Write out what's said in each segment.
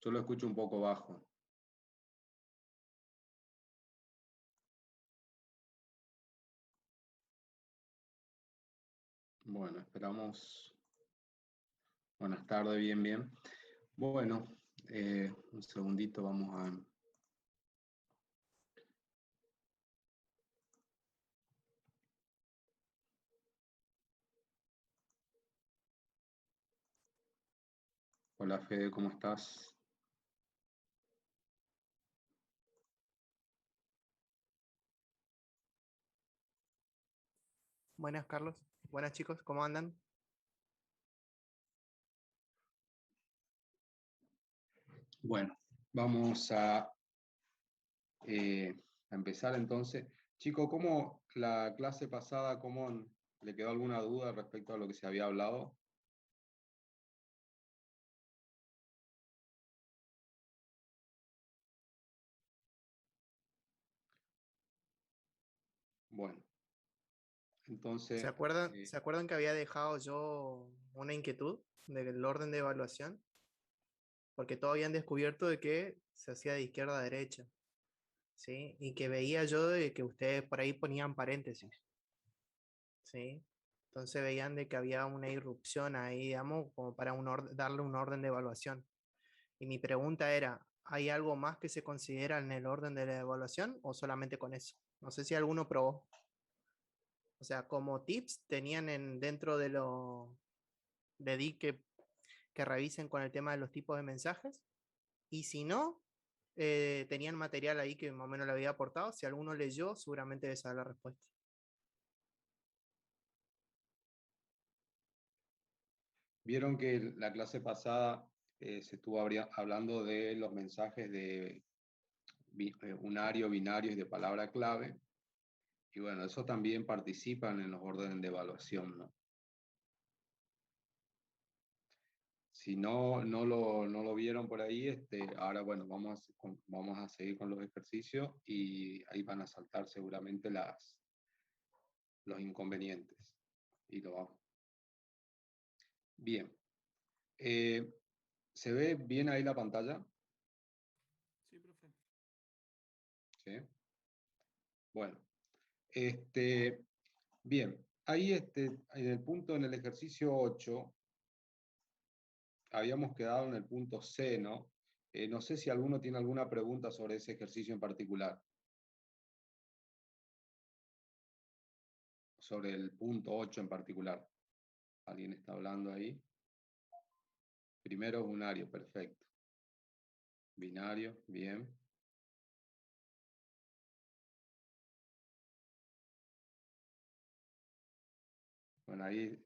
Yo lo escucho un poco bajo. Bueno, esperamos. Buenas tardes, bien, bien. Bueno, un segundito, vamos a... Hola Fede, ¿cómo estás? Buenas, Carlos. Buenas, chicos. ¿Cómo andan? Bueno, vamos a empezar entonces. Chico, ¿cómo la clase pasada, cómo le quedó alguna duda respecto a lo que se había hablado? Bueno, entonces, ¿Se acuerdan que había dejado yo una inquietud del orden de evaluación? Porque todos habían descubierto de que se hacía de izquierda a derecha, ¿sí? Y que veía yo de que ustedes por ahí ponían paréntesis, ¿sí? Entonces veían de que había una irrupción ahí, digamos, como para darle un orden de evaluación. Y mi pregunta era, ¿hay algo más que se considera en el orden de la evaluación o solamente con eso? No sé si alguno probó. O sea, como tips tenían dentro de lo de DIC que revisen con el tema de los tipos de mensajes. Y si no, tenían material ahí que más o menos le había aportado. Si alguno leyó, seguramente debe saber la respuesta. vieron que la clase pasada se estuvo hablando de los mensajes de unario, binario y de palabra clave. Y bueno, eso también participan en los órdenes de evaluación, ¿no? Si no lo vieron por ahí, ahora bueno, vamos a seguir con los ejercicios y ahí van a saltar seguramente los inconvenientes. Y lo vamos. Bien. Eh, ¿Se ve bien ahí la pantalla? Sí, profe. Sí. Bueno, bien. Ahí en el punto, en el ejercicio 8 habíamos quedado en el punto C, ¿no? No sé si alguno tiene alguna pregunta sobre ese ejercicio en particular, sobre el punto 8 en particular. ¿Alguien está hablando ahí? Primero unario, perfecto. Binario, bien. Bueno, ahí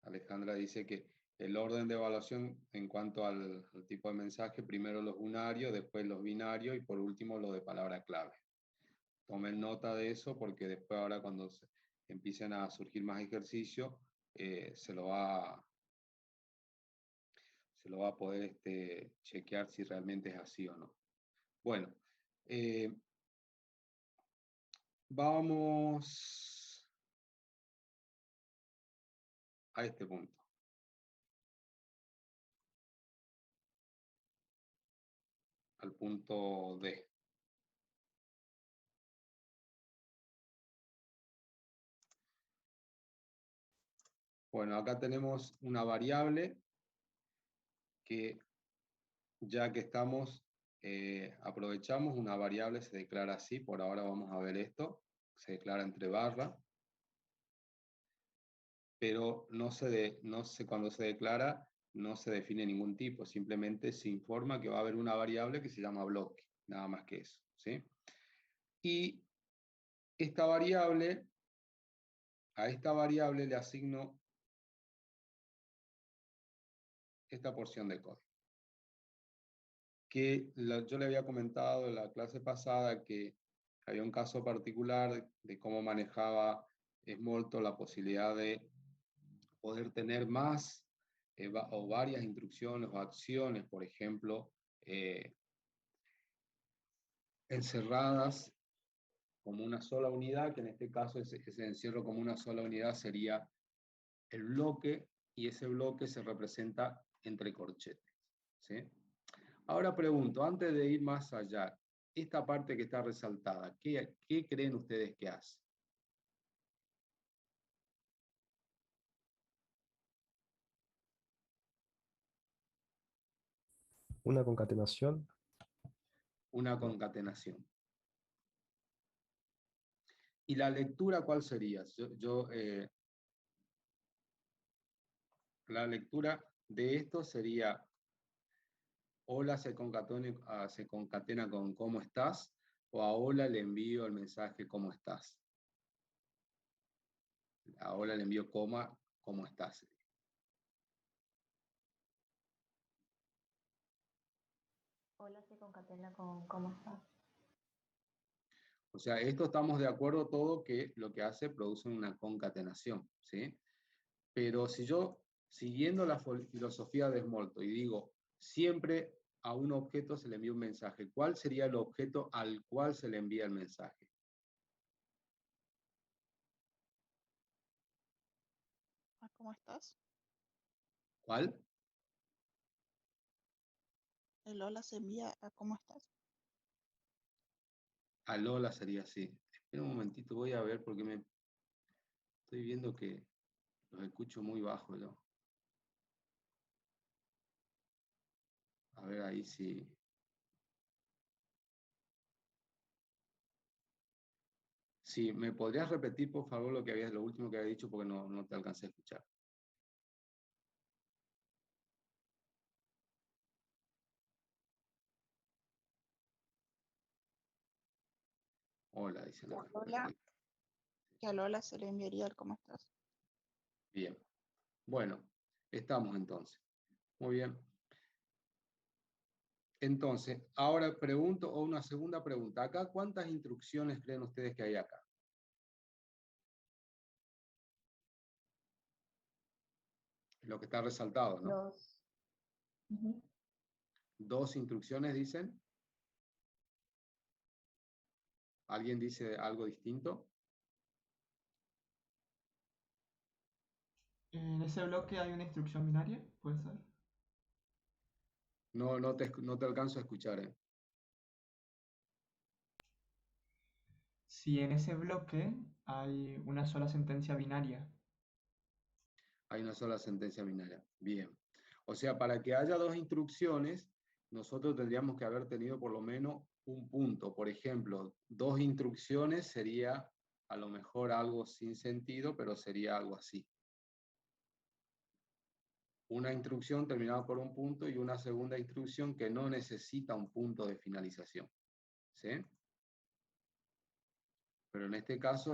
Alejandra dice que el orden de evaluación en cuanto al tipo de mensaje, primero los unarios, después los binarios y por último los de palabra clave. Tomen nota de eso porque después ahora cuando empiecen a surgir más ejercicios, se lo va a poder chequear si realmente es así o no. Bueno, eh, vamos a este punto. Al punto D. Bueno, acá tenemos una variable que ya que estamos, aprovechamos, una variable se declara así, por ahora vamos a ver esto, se declara entre barras, pero cuando se declara no se define ningún tipo, simplemente se informa que va a haber una variable que se llama bloque, nada más que eso, ¿sí? Y esta variable, a esta variable le asigno esta porción de código. Yo le había comentado en la clase pasada que había un caso particular de cómo manejaba Smalltalk la posibilidad de poder tener más o varias instrucciones o acciones, por ejemplo, encerradas como una sola unidad, que en este caso ese encierro como una sola unidad sería el bloque, y ese bloque se representa entre corchetes, ¿sí? Ahora pregunto, antes de ir más allá, esta parte que está resaltada, ¿qué creen ustedes que hace? Una concatenación. Una concatenación. ¿Y la lectura cuál sería? La lectura de esto sería, hola se concatena con ¿cómo estás? O a hola le envío el mensaje ¿cómo estás? A hola le envío coma ¿cómo estás? Hola se concatena con ¿cómo estás? O sea, esto estamos de acuerdo todo que lo que hace produce una concatenación, ¿sí? Pero si yo, siguiendo la filosofía de Smalltalk y digo, siempre a un objeto se le envía un mensaje, ¿cuál sería el objeto al cual se le envía el mensaje? ¿Cómo estás? ¿Cuál? El hola se envía a ¿cómo estás? A Lola sería así. Espera un momentito, voy a ver porque estoy viendo que los escucho muy bajo yo. A ver ahí si... Sí, ¿me podrías repetir por favor lo último que había dicho porque no te alcancé a escuchar? Hola, dicen acá. Hola, Perfecto. que al hola se le enviaría el ¿cómo estás? Bien. Bueno, estamos entonces. Muy bien. Entonces, ahora pregunto, o una segunda pregunta. Acá, ¿cuántas instrucciones creen ustedes que hay acá? Lo que está resaltado, ¿no? Dos. Ujú. Dos instrucciones dicen. ¿Alguien dice algo distinto? En ese bloque hay una instrucción binaria, ¿puede ser? No te alcanzo a escuchar, ¿eh? Si en ese bloque hay una sola sentencia binaria. Hay una sola sentencia binaria. Bien. O sea, para que haya dos instrucciones, nosotros tendríamos que haber tenido por lo menos un punto. Por ejemplo, dos instrucciones sería a lo mejor algo sin sentido, pero sería algo así. Una instrucción terminada por un punto y una segunda instrucción que no necesita un punto de finalización. ¿Sí? Pero en este caso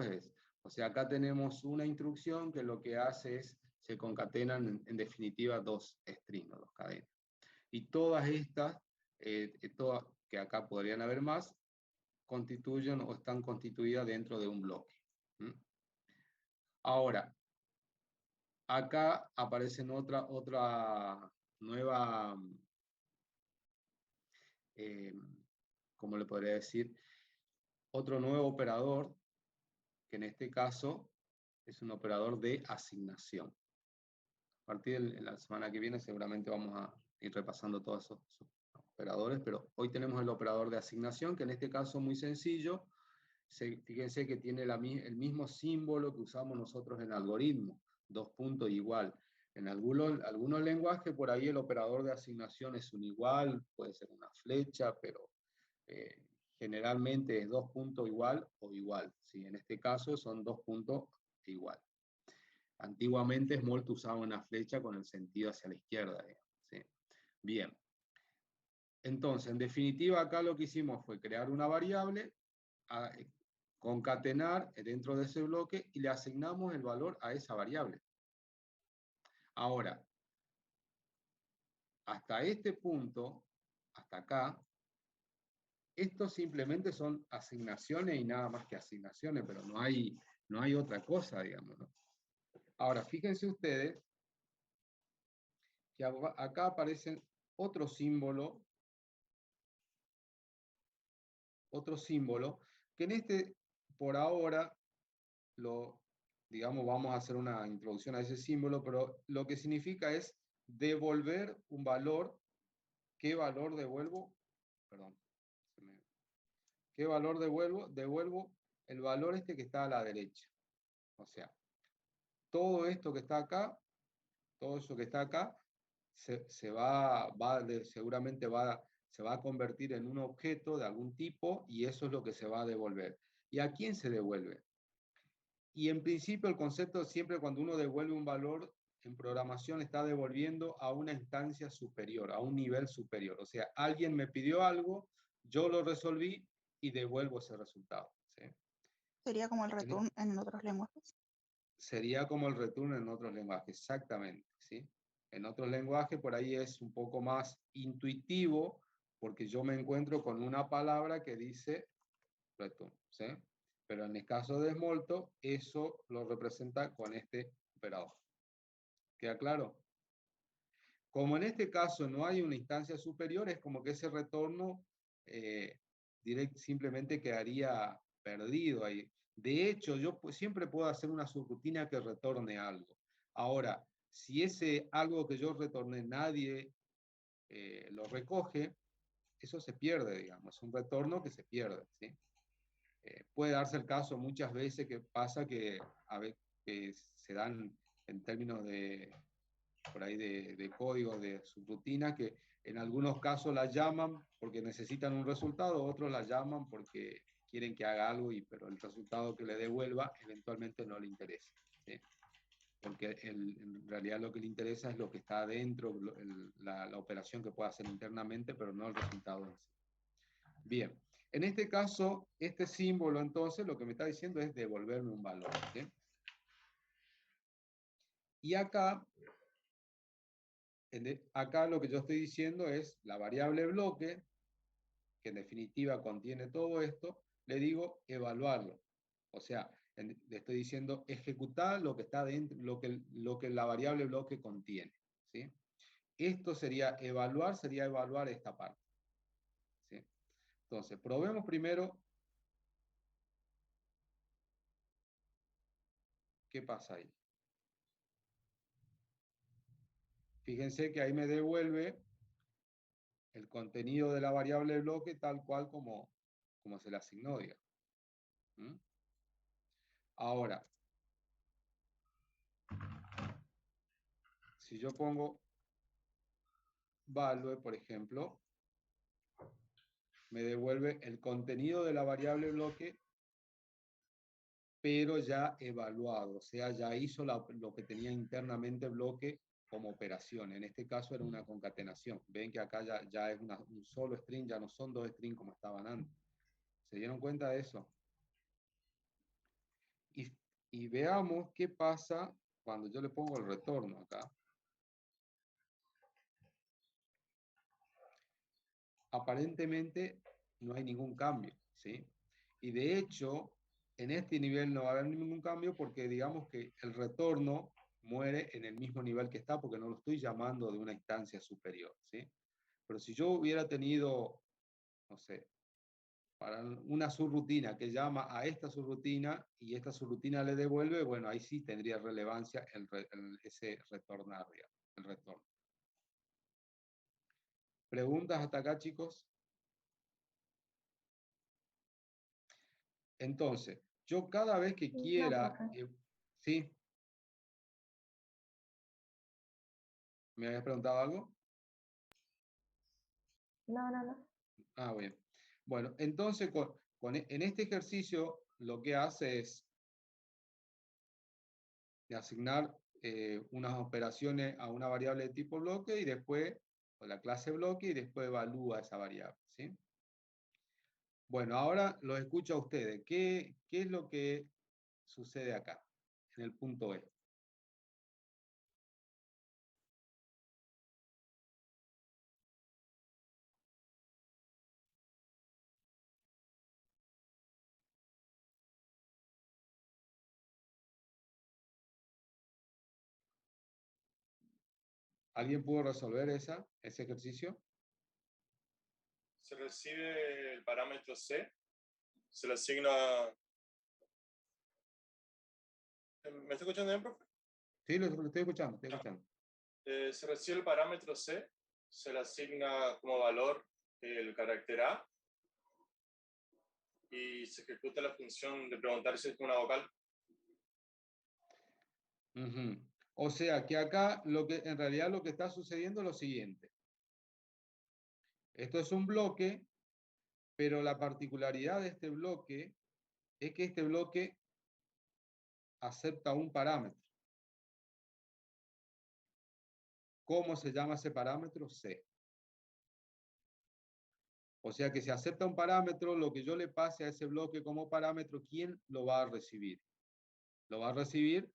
o sea, acá tenemos una instrucción que lo que hace es, se concatenan en definitiva dos strings, dos cadenas. Y todas estas, que acá podrían haber más, constituyen o están constituidas dentro de un bloque. ¿Mm? Ahora, acá aparecen otra nueva, eh, ¿cómo le podría decir? Otro nuevo operador, que en este caso es un operador de asignación. A partir de la semana que viene seguramente vamos a ir repasando todos esos operadores, pero hoy tenemos el operador de asignación, que en este caso es muy sencillo. Fíjense que tiene el mismo símbolo que usamos nosotros en algoritmo, dos puntos igual. En algunos lenguajes por ahí el operador de asignación es un igual, puede ser una flecha, pero eh, generalmente es dos puntos igual o igual. ¿Sí? En este caso son dos puntos igual. Antiguamente Smalltalk usaba una flecha con el sentido hacia la izquierda. ¿Sí? Bien. Entonces, en definitiva, acá lo que hicimos fue crear una variable, concatenar dentro de ese bloque y le asignamos el valor a esa variable. Ahora, hasta este punto, hasta acá, estos simplemente son asignaciones y nada más que asignaciones, pero no hay otra cosa, digamos, ¿no? Ahora, fíjense ustedes que acá aparecen otro símbolo, que en este, por ahora, digamos, vamos a hacer una introducción a ese símbolo, pero lo que significa es devolver un valor ¿qué valor devuelvo? Perdón. ¿Qué valor devuelvo? Devuelvo el valor este que está a la derecha. O sea, todo esto que está acá, todo eso que está acá, seguramente se va a convertir en un objeto de algún tipo y eso es lo que se va a devolver. ¿Y a quién se devuelve? Y en principio el concepto siempre cuando uno devuelve un valor en programación está devolviendo a una instancia superior, a un nivel superior. O sea, alguien me pidió algo, yo lo resolví y devuelvo ese resultado. ¿Sí? Sería como el return en otros lenguajes. Sería como el return en otros lenguajes, exactamente. ¿Sí? En otros lenguajes por ahí es un poco más intuitivo porque yo me encuentro con una palabra que dice return. ¿Sí? Pero en el caso de Smalltalk, eso lo representa con este operador. ¿Queda claro? Como en este caso no hay una instancia superior, es como que ese retorno simplemente quedaría perdido ahí. De hecho, yo siempre puedo hacer una subrutina que retorne algo. Ahora, si ese algo que yo retorné nadie lo recoge, eso se pierde, digamos. Es un retorno que se pierde, ¿sí? Puede darse el caso muchas veces que pasa que, que se dan en términos de por ahí de códigos, de subrutinas, que en algunos casos la llaman porque necesitan un resultado, otros la llaman porque quieren que haga algo, pero el resultado que le devuelva eventualmente no le interesa. ¿Sí? Porque en realidad lo que le interesa es lo que está adentro, la operación que pueda hacer internamente, pero no el resultado en sí. Bien, en este caso, este símbolo entonces lo que me está diciendo es devolverme un valor. ¿Sí? Y acá acá lo que yo estoy diciendo es la variable bloque, que en definitiva contiene todo esto, le digo evaluarlo. O sea, le estoy diciendo ejecutar lo que está dentro, lo que la variable bloque contiene. ¿Sí? Esto sería evaluar esta parte. ¿Sí? Entonces, probemos primero qué pasa ahí. Fíjense que ahí me devuelve el contenido de la variable bloque tal cual como se le asignó, digamos. ¿Mm? Ahora, si yo pongo value, por ejemplo, me devuelve el contenido de la variable bloque, pero ya evaluado, o sea, ya hizo lo que tenía internamente bloque como operación. En este caso era una concatenación. Ven que acá ya es un solo string, ya no son dos strings como estaban antes. ¿Se dieron cuenta de eso? Y veamos qué pasa cuando yo le pongo el retorno acá. Aparentemente no hay ningún cambio, ¿sí? Y de hecho, en este nivel no va a haber ningún cambio porque digamos que el retorno muere en el mismo nivel que está porque no lo estoy llamando de una instancia superior, ¿sí? Pero si yo hubiera tenido, no sé, para una subrutina que llama a esta subrutina y esta subrutina le devuelve, bueno, ahí sí tendría relevancia ese retornar, digamos, el retorno. ¿Preguntas hasta acá, chicos? Entonces, yo cada vez que quiera, profe. ¿sí? ¿Me habías preguntado algo? No. Ah, bien. Bueno, entonces en este ejercicio lo que hace es asignar unas operaciones a una variable de tipo bloque y después, o la clase bloque, y después evalúa esa variable, ¿sí? Bueno, ahora los escucho a ustedes. ¿Qué es lo que sucede acá, en el punto E? ¿Alguien pudo resolver ese ejercicio? Se recibe el parámetro C, se le asigna... ¿Me está escuchando bien, profe? Sí, lo estoy escuchando, estoy escuchando. Se recibe el parámetro C, se le asigna como valor el carácter A y se ejecuta la función de preguntar si es una vocal. Ujú. O sea que acá en realidad lo que está sucediendo es lo siguiente. Esto es un bloque, pero la particularidad de este bloque es que este bloque acepta un parámetro. ¿Cómo se llama ese parámetro? C. O sea que si acepta un parámetro, lo que yo le pase a ese bloque como parámetro, ¿quién lo va a recibir? Lo va a recibir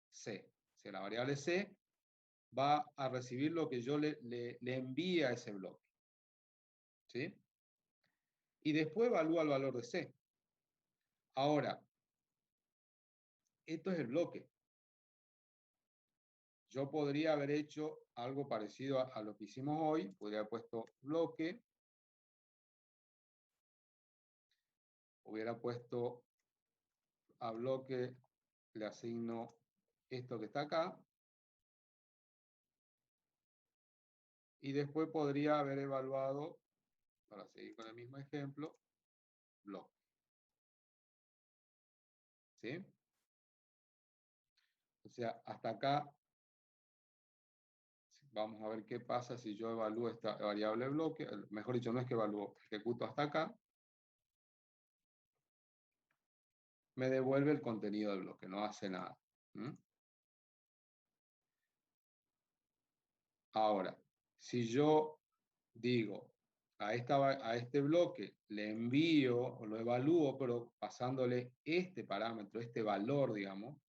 C. O sea, la variable C va a recibir lo que yo le envíe a ese bloque. ¿Sí? Y después evalúa el valor de C. Ahora, esto es el bloque. Yo podría haber hecho algo parecido a lo que hicimos hoy. Podría haber puesto bloque. Hubiera puesto a bloque, le asigno esto que está acá. Y después podría haber evaluado, para seguir con el mismo ejemplo, bloque. ¿Sí? O sea, hasta acá, vamos a ver qué pasa si yo evalúo esta variable bloque. Mejor dicho, no es que evalúo, ejecuto hasta acá. Me devuelve el contenido del bloque, no hace nada. ¿Mm? Ahora, si yo digo a este bloque le envío o lo evalúo, pero pasándole este parámetro, este valor, digamos,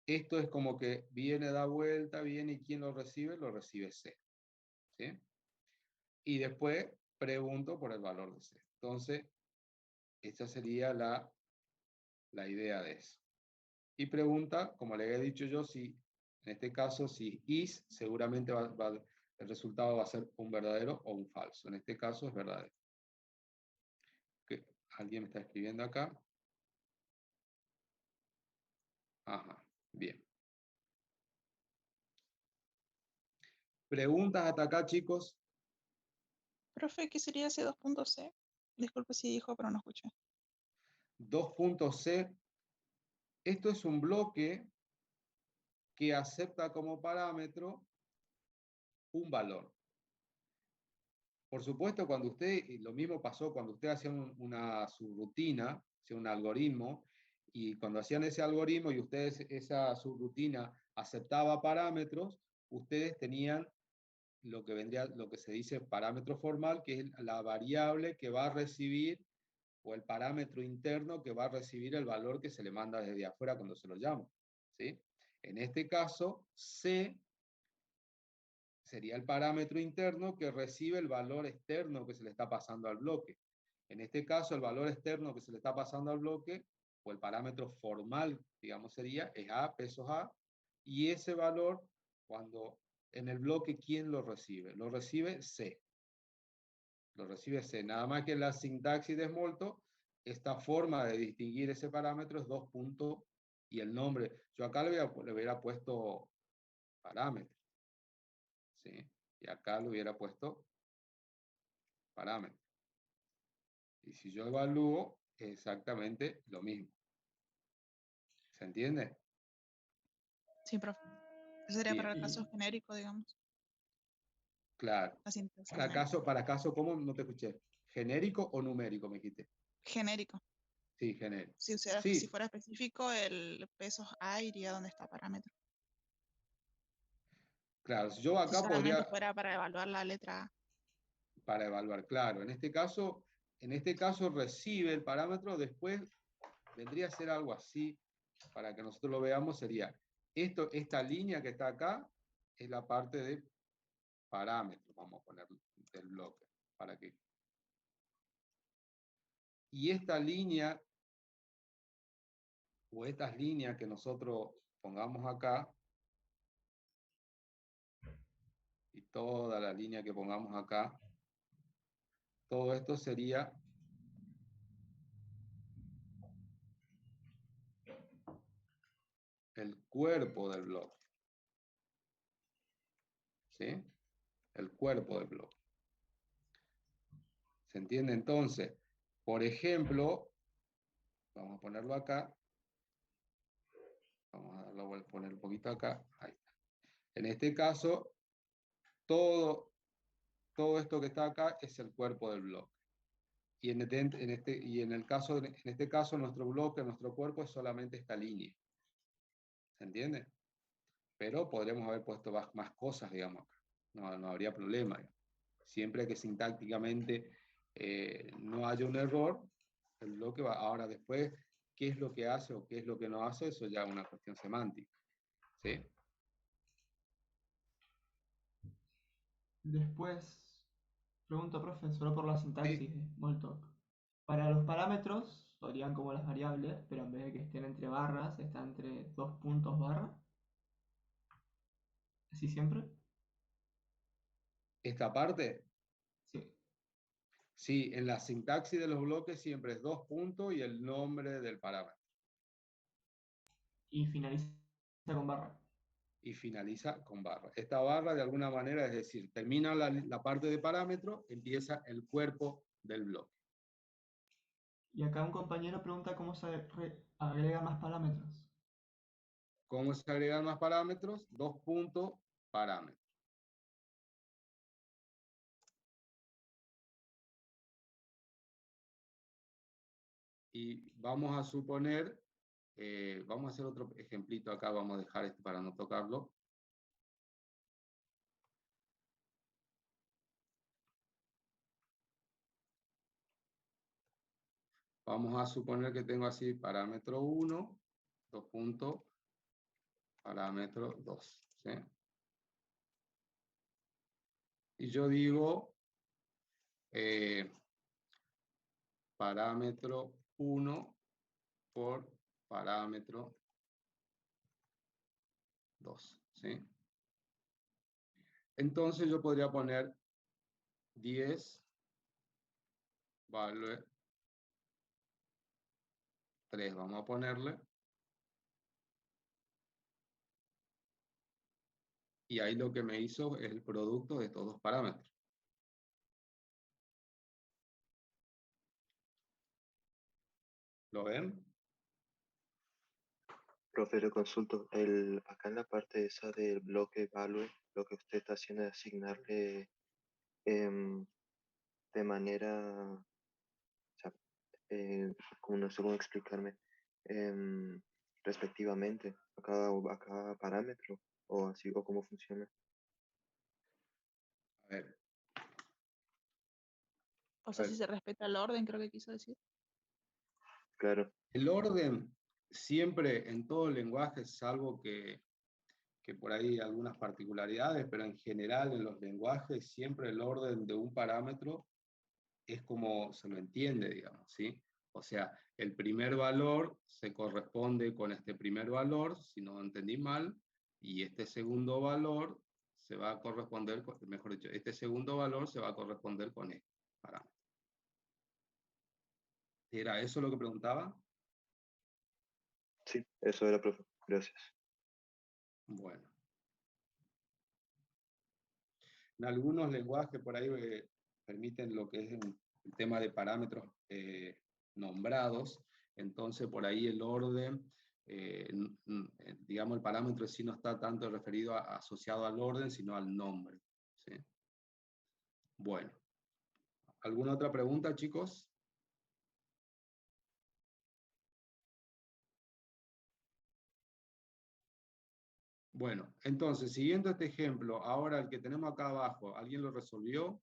esto es como que viene, da vuelta, viene y ¿quién lo recibe C. ¿Sí? Y después pregunto por el valor de C. Entonces, esta sería la idea de eso. Y pregunta, como le he dicho yo, si en este caso, si is, seguramente el resultado va a ser un verdadero o un falso. En este caso es verdadero. ¿Okay? ¿Alguien me está escribiendo acá? Ajá, bien. ¿Preguntas hasta acá, chicos? Profe, ¿qué sería ese 2.c? Disculpe si dijo, pero no escuché. 2.c. Esto es un bloque que acepta como parámetro un valor. Por supuesto, cuando usted, lo mismo pasó cuando usted hacía una subrutina, hacía un algoritmo, y cuando hacían ese algoritmo y ustedes esa subrutina aceptaba parámetros, ustedes tenían lo que se dice parámetro formal, que es la variable que va a recibir, o el parámetro interno que va a recibir el valor que se le manda desde afuera cuando se lo llama. ¿Sí? En este caso, C sería el parámetro interno que recibe el valor externo que se le está pasando al bloque. En este caso, el valor externo que se le está pasando al bloque, o el parámetro formal, digamos, es A, pesos A, y ese valor, cuando en el bloque, ¿quién lo recibe? Lo recibe C. Lo recibe C. Nada más que en la sintaxis de Smalltalk, esta forma de distinguir ese parámetro es 2 puntos y el nombre. Yo acá le hubiera puesto parámetro. ¿Sí? Y acá le hubiera puesto parámetro. Y si yo evalúo, exactamente lo mismo. ¿Se entiende? Sí, profe. Eso sería Bien. para el caso genérico, digamos. Claro. La sintaxis Para caso, ¿cómo? No te escuché. ¿Genérico o numérico, me dijiste? genérico. Sí, genérico. Si Sí, fuera específico, el pesos A iría donde está parámetro. claro. Si yo Si acá solamente podría, fuera para evaluar la letra A. para evaluar, claro. En este caso recibe el parámetro, después vendría a ser algo así, para que nosotros lo veamos, sería esta línea que está acá, es la parte de parámetros, vamos a poner del bloque, para que. Y esta línea, o estas líneas que nosotros pongamos acá, y toda la línea que pongamos acá, todo esto sería el cuerpo del bloque. ¿Sí? el cuerpo del bloque. ¿Se entiende? Entonces, por ejemplo, vamos a ponerlo acá. Vamos a darlo, voy a poner un poquito acá. Ahí está. En este caso, todo esto que está acá es el cuerpo del bloque. Y en este caso, nuestro bloque, nuestro cuerpo es solamente esta línea. ¿Se entiende? Pero podríamos haber puesto más cosas, digamos, acá. No habría problema. Digamos. Siempre que sintácticamente no haya un error, el bloque va. Ahora después, ¿qué es lo que hace o qué es lo que no hace? Eso ya es una cuestión semántica. ¿Sí? Después, pregunta, profe, solo por la sintaxis Sí. de Smalltalk. Para los parámetros, serían como las variables, pero en vez de que estén entre barras, están entre 2 puntos barra. ¿Así siempre? Esta parte, Sí. sí, en la sintaxis de los bloques siempre es 2 puntos y el nombre del parámetro. Y finaliza con barra. Y finaliza con barra. Esta barra, de alguna manera, es decir, termina la parte de parámetro, empieza el cuerpo del bloque. Y acá un compañero pregunta cómo se agrega más parámetros. ¿Cómo se agregan más parámetros? 2 puntos parámetros. Y vamos a suponer, vamos a hacer otro ejemplito acá, vamos a dejar este para no tocarlo. Vamos a suponer que tengo así parámetro 1, 2 puntos, parámetro 2. ¿Sí? Y yo digo parámetro 1 por parámetro 2. ¿Sí? Entonces yo podría poner 10 value 3. Vamos a ponerle. Y ahí lo que me hizo es el producto de estos dos parámetros. ¿Lo ven? Profe, le consulto. Acá en la parte esa del bloque value, lo que usted está haciendo es asignarle de manera, o sea, como no sé cómo explicarme, em, respectivamente a cada parámetro, o así, o cómo funciona. A ver, O sea, ver. si se respeta el orden, creo que quiso decir. Claro, El orden siempre en todo el lenguaje, salvo que por ahí algunas particularidades, pero en general en los lenguajes siempre el orden de un parámetro es como se lo entiende, digamos, ¿sí? O sea, el primer valor se corresponde con este primer valor, si no entendí mal, y este segundo valor se va a corresponder, mejor dicho, este segundo valor se va a corresponder con este parámetro. ¿Era eso lo que preguntaba? sí, eso era, profe. Gracias. Bueno. En algunos lenguajes por ahí permiten lo que es el tema de parámetros nombrados, entonces por ahí el orden, digamos el parámetro sí no está tanto referido asociado al orden, sino al nombre. ¿Sí? Bueno, ¿alguna otra pregunta, chicos? Bueno, entonces, siguiendo este ejemplo, ahora el que tenemos acá abajo, ¿alguien lo resolvió?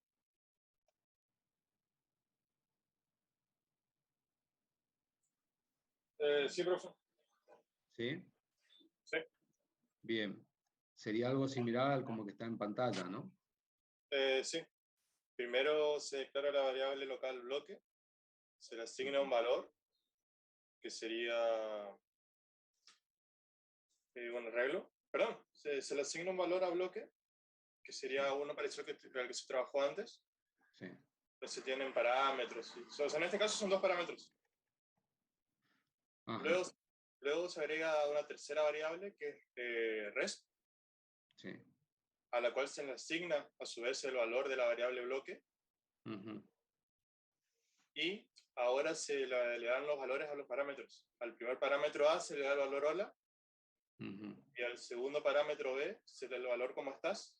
Sí, profe. ¿Sí? Sí. Bien. Sería algo similar al como que está en pantalla, ¿no? Sí. Primero se declara la variable local bloque, se le asigna un valor, que sería, bueno, arreglo. Perdón, se le asigna un valor a bloque, que sería uno parecido al que se trabajó antes. Sí. Pero se tienen parámetros. ¿Sí? O sea, en este caso son dos parámetros. Ajá. Luego se agrega una tercera variable que es rest. Sí. a la cual se le asigna a su vez el valor de la variable bloque, Ujú. y ahora le dan los valores a los parámetros. Al primer parámetro A se le da el valor hola, Ujú. y al segundo parámetro B se le da el valor cómo estás,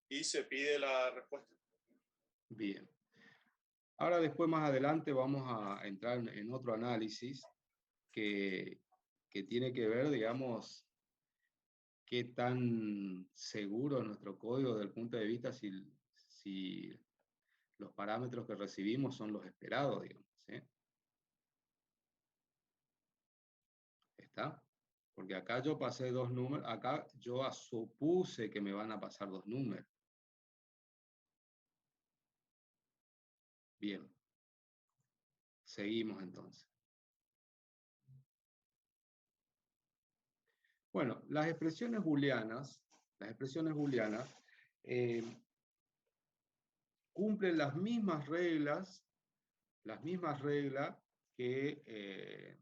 y se pide la respuesta. Bien. Ahora después más adelante vamos a entrar en otro análisis que tiene que ver, digamos, qué tan seguro es nuestro código desde el punto de vista si los parámetros que recibimos son los esperados, digamos, ¿sí? ¿Está? Porque acá yo pasé 2 números, acá yo supuse que me van a pasar 2 números. Bien. Seguimos entonces. Bueno, las expresiones booleanas cumplen las mismas reglas que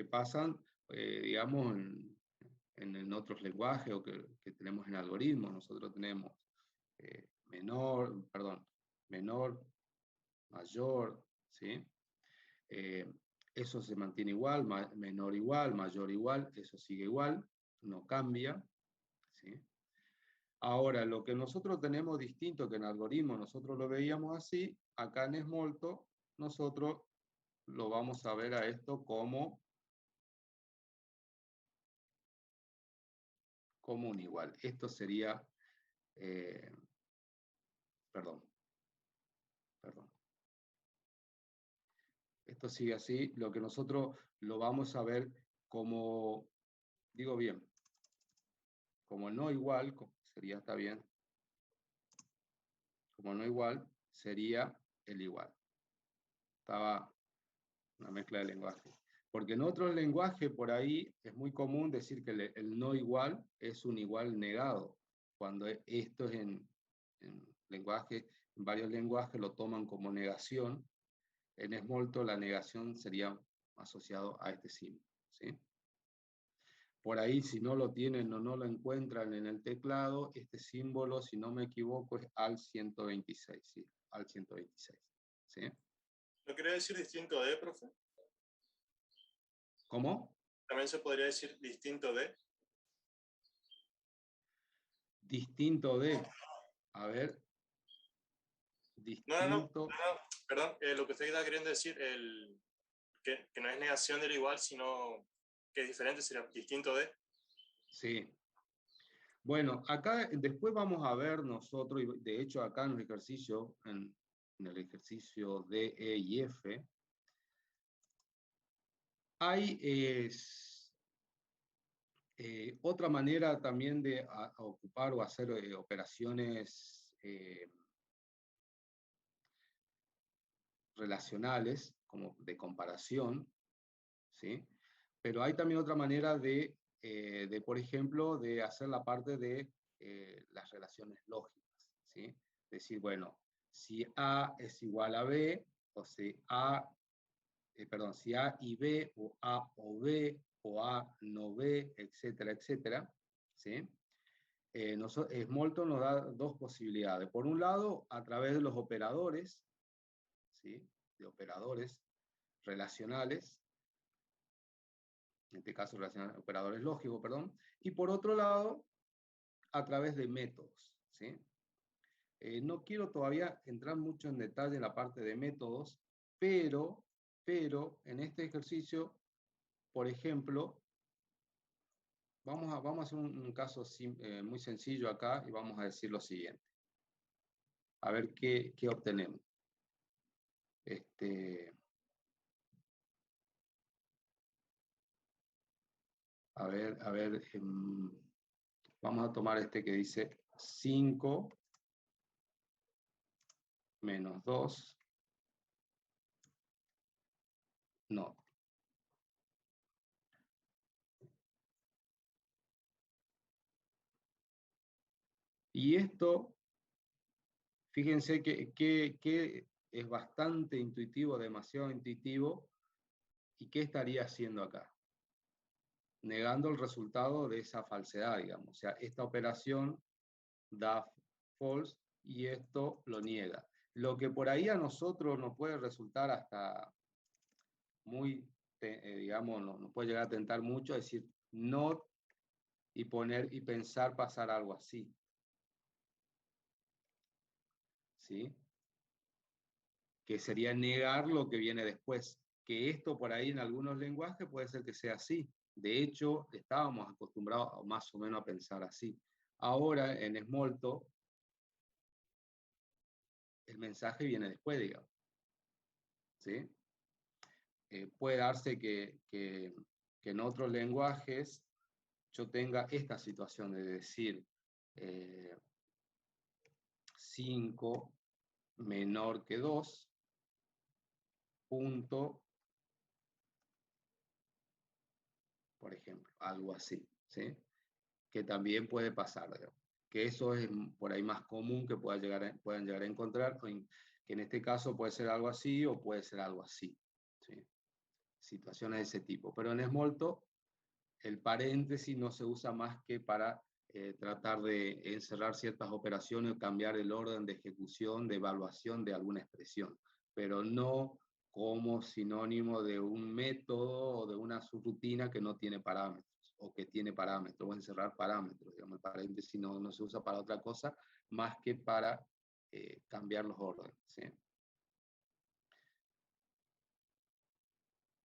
pasan, digamos, en otros lenguajes o que tenemos en algoritmos. Nosotros tenemos menor, mayor, ¿sí? Eso se mantiene igual, menor igual, mayor igual, eso sigue igual, no cambia, ¿sí? Ahora, lo que nosotros tenemos distinto, que en algoritmos nosotros lo veíamos así, acá en Smalltalk nosotros lo vamos a ver a esto como un igual. Esto sería, perdón. Esto sigue así, lo que nosotros lo vamos a ver como, digo bien, como no igual, sería, está bien, como no igual, sería el igual. Estaba una mezcla de lenguaje. Porque en otros lenguajes por ahí es muy común decir que el no igual es un igual negado, cuando esto es en lenguaje, en varios lenguajes lo toman como negación. En Smalltalk la negación sería asociado a este símbolo, ¿sí? Por ahí, si no lo tienen o no lo encuentran en el teclado, este símbolo, si no me equivoco, es al 126, ¿sí? Al 126, ¿sí? ¿No quería decir distinto de, profe? ¿Cómo? También se podría decir distinto de. Distinto de, a ver, No, distinto, perdón, lo que usted está queriendo decir, que no es negación del igual, sino que es diferente, sería distinto de. sí. Bueno, acá después vamos a ver nosotros, y de hecho acá en el ejercicio, en el ejercicio D, E y F, hay otra manera también de ocupar o hacer operaciones relacionales, como de comparación, ¿sí? Pero hay también otra manera de por ejemplo, de hacer la parte de las relaciones lógicas, ¿sí? Decir, bueno, si A es igual a B, o si si A y B, o A o B, o A no B, etcétera, etcétera, ¿sí? Smalltalk nos da dos posibilidades. Por un lado, a través de los operadores, ¿sí? De operadores relacionales, en este caso operadores lógicos, perdón, y por otro lado, a través de métodos, ¿sí? No quiero todavía entrar mucho en detalle en la parte de métodos, pero en este ejercicio, por ejemplo, vamos a hacer un caso muy sencillo acá y vamos a decir lo siguiente. A ver qué obtenemos. A ver, vamos a tomar este que dice 5 menos 2, no. Y esto, fíjense que es bastante intuitivo, demasiado intuitivo, ¿y qué estaría haciendo acá? negando el resultado de esa falsedad, digamos. O sea, esta operación da false y esto lo niega. Lo que por ahí a nosotros nos puede resultar hasta muy, digamos, nos puede llegar a tentar mucho, es decir, no y poner y pensar pasar algo así. ¿Sí? Que sería negar lo que viene después. Que esto por ahí en algunos lenguajes puede ser que sea así. De hecho, estábamos acostumbrados más o menos a pensar así. Ahora, en Smalltalk, el mensaje viene después, digamos. ¿Sí? Puede darse que en otros lenguajes yo tenga esta situación de decir 5 menor que 2, punto, por ejemplo, algo así, ¿sí? Que también puede pasar, digamos. Que eso es por ahí más común que puedan llegar a encontrar, que en este caso puede ser algo así o puede ser algo así, ¿sí? Situaciones de ese tipo. Pero en Smalltalk, el paréntesis no se usa más que para tratar de encerrar ciertas operaciones o cambiar el orden de ejecución, de evaluación de alguna expresión, pero no como sinónimo de un método o de una subrutina que no tiene parámetros o que tiene parámetros, o encerrar parámetros. Digamos, el paréntesis no se usa para otra cosa más que para cambiar los órdenes, ¿sí?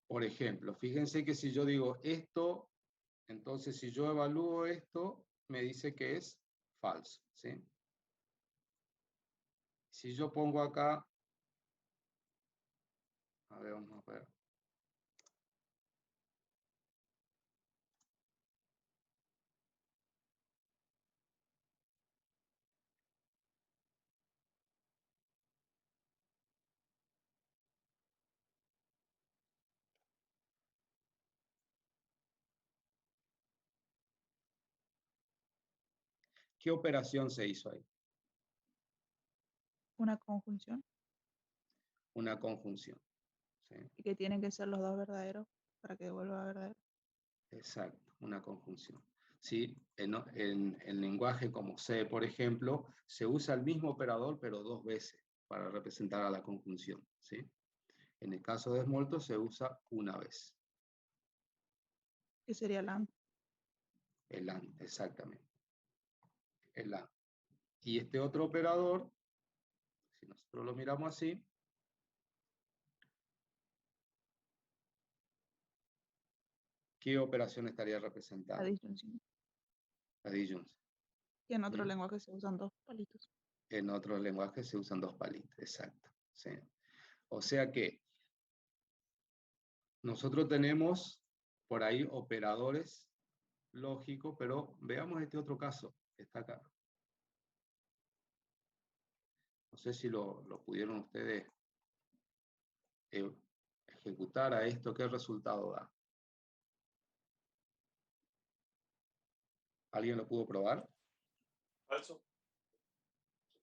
Por ejemplo, fíjense que si yo digo esto, entonces si yo evalúo esto, me dice que es falso, ¿sí? Si yo pongo acá, a ver, vamos a ver. ¿Qué operación se hizo ahí? Una conjunción. Una conjunción, ¿sí? Y que tienen que ser los dos verdaderos para que devuelva verdadero. Exacto, una conjunción. ¿Sí? En lenguaje como C, por ejemplo, se usa el mismo operador, pero 2 veces para representar a la conjunción, ¿sí? En el caso de Smalltalk se usa una vez. Que sería la AND. El AND, exactamente. El AND. Y este otro operador, si nosotros lo miramos así, ¿qué operación estaría representando? La disyunción. La disyunción. Y en otro lenguaje se usan dos palitos. En otros lenguajes se usan 2 palitos, exacto. ¿Sí? O sea que nosotros tenemos por ahí operadores lógicos, pero veamos este otro caso que está acá. No sé si lo pudieron ustedes ejecutar a esto, ¿qué resultado da? ¿Alguien lo pudo probar? Falso.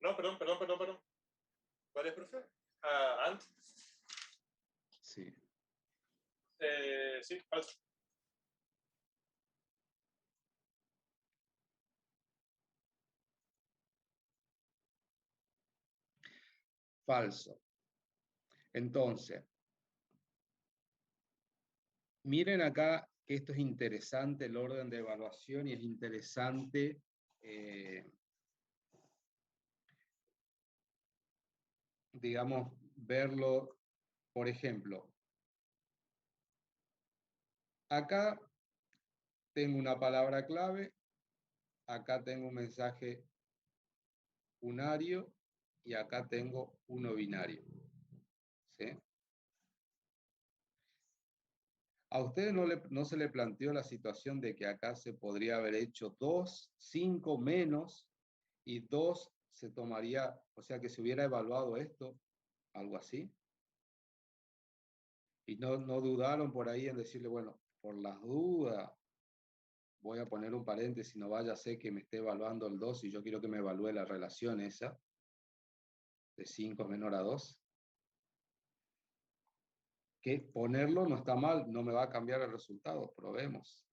No, perdón. ¿Cuál es, profe? Ant. Sí. Sí, falso. Falso. Entonces, miren acá que esto es interesante, el orden de evaluación, y es interesante digamos, verlo, por ejemplo, acá tengo una palabra clave, acá tengo un mensaje unario y acá tengo uno binario, ¿sí? ¿A ustedes no se le planteó la situación de que acá se podría haber hecho 2, 5 menos y 2 se tomaría, o sea que se hubiera evaluado esto, algo así? Y no dudaron por ahí en decirle, bueno, por las dudas, voy a poner un paréntesis, no vaya a ser que me esté evaluando el 2 y yo quiero que me evalúe la relación esa, de 5 menor a 2. Que ponerlo no está mal, no me va a cambiar el resultado, probemos.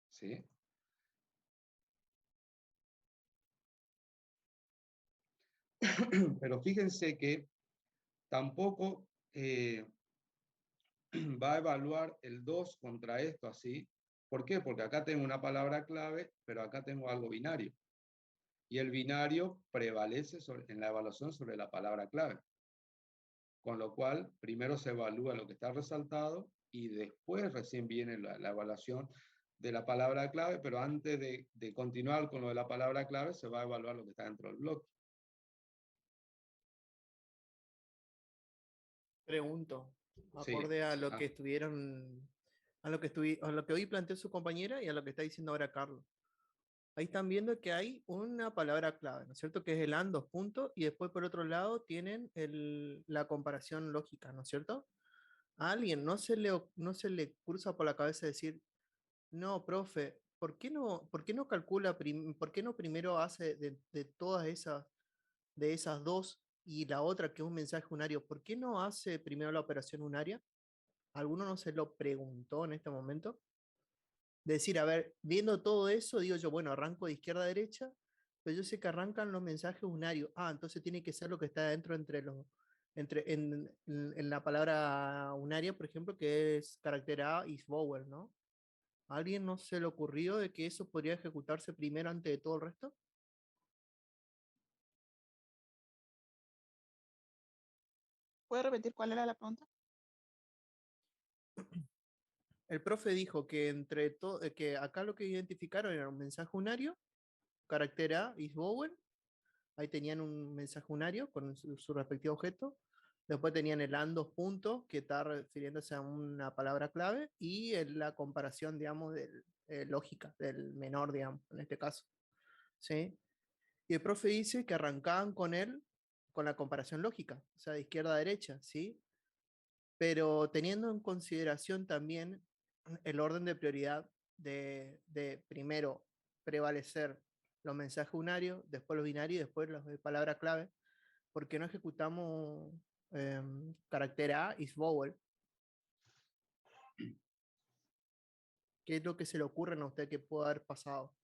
¿Sí? Pero fíjense que tampoco va a evaluar el 2 contra esto así. ¿Por qué? Porque acá tengo una palabra clave, pero acá tengo algo binario. Y el binario prevalece en la evaluación sobre la palabra clave. Con lo cual, primero se evalúa lo que está resaltado y después recién viene la evaluación de la palabra clave, pero antes de continuar con lo de la palabra clave, se va a evaluar lo que está dentro del bloque. Pregunto, Sí. acorde a lo que estuvieron, a lo que hoy planteó su compañera y a lo que está diciendo ahora Carlos. Ahí están viendo que hay una palabra clave, ¿no es cierto? Que es el and, dos puntos, y después por otro lado tienen la comparación lógica, ¿no es cierto? A alguien no se le cruza por la cabeza decir, no, profe, ¿por qué no calcula, por qué no primero hace de todas de esas dos y la otra que es un mensaje unario, ¿por qué no hace primero la operación unaria? ¿Alguno no se lo preguntó en este momento? Decir, a ver, viendo todo eso, digo yo, bueno, arranco de izquierda a derecha, pero yo sé que arrancan los mensajes unarios. Ah, entonces tiene que ser lo que está dentro en la palabra unaria, por ejemplo, que es carácter A is vowel, ¿no? ¿A alguien no se le ocurrió de que eso podría ejecutarse primero antes de todo el resto? ¿Puede repetir cuál era la pregunta? El profe dijo que que acá lo que identificaron era un mensaje unario, carácter A is vowel. Ahí tenían un mensaje unario con su respectivo objeto. Después tenían el and, dos puntos, que está refiriéndose a una palabra clave, y la comparación, digamos, lógica del menor, digamos, en este caso. ¿Sí? Y el profe dice que arrancaban con él, con la comparación lógica, o sea, de izquierda a derecha, ¿sí? Pero teniendo en consideración también el orden de prioridad de primero prevalecer los mensajes unarios, después los binarios y después los de palabra clave, porque no ejecutamos carácter A is vowel. ¿Qué es lo que se le ocurre a usted que pueda haber pasado?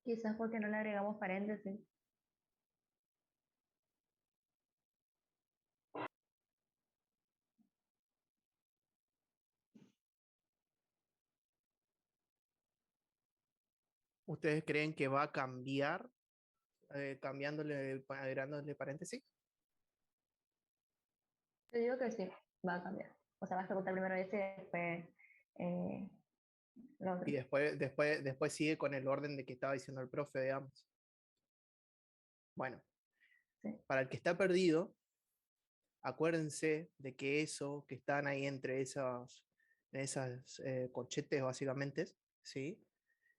Quizás porque no le agregamos paréntesis. ¿Ustedes creen que va a cambiar agregándole paréntesis? Yo digo que sí, va a cambiar. O sea, va a ejecutar primero ese y después eh, lo otro. Y después sigue con el orden de que estaba diciendo el profe, digamos. Bueno, Sí. para el que está perdido, acuérdense de que eso que están ahí entre esas corchetes básicamente, ¿sí?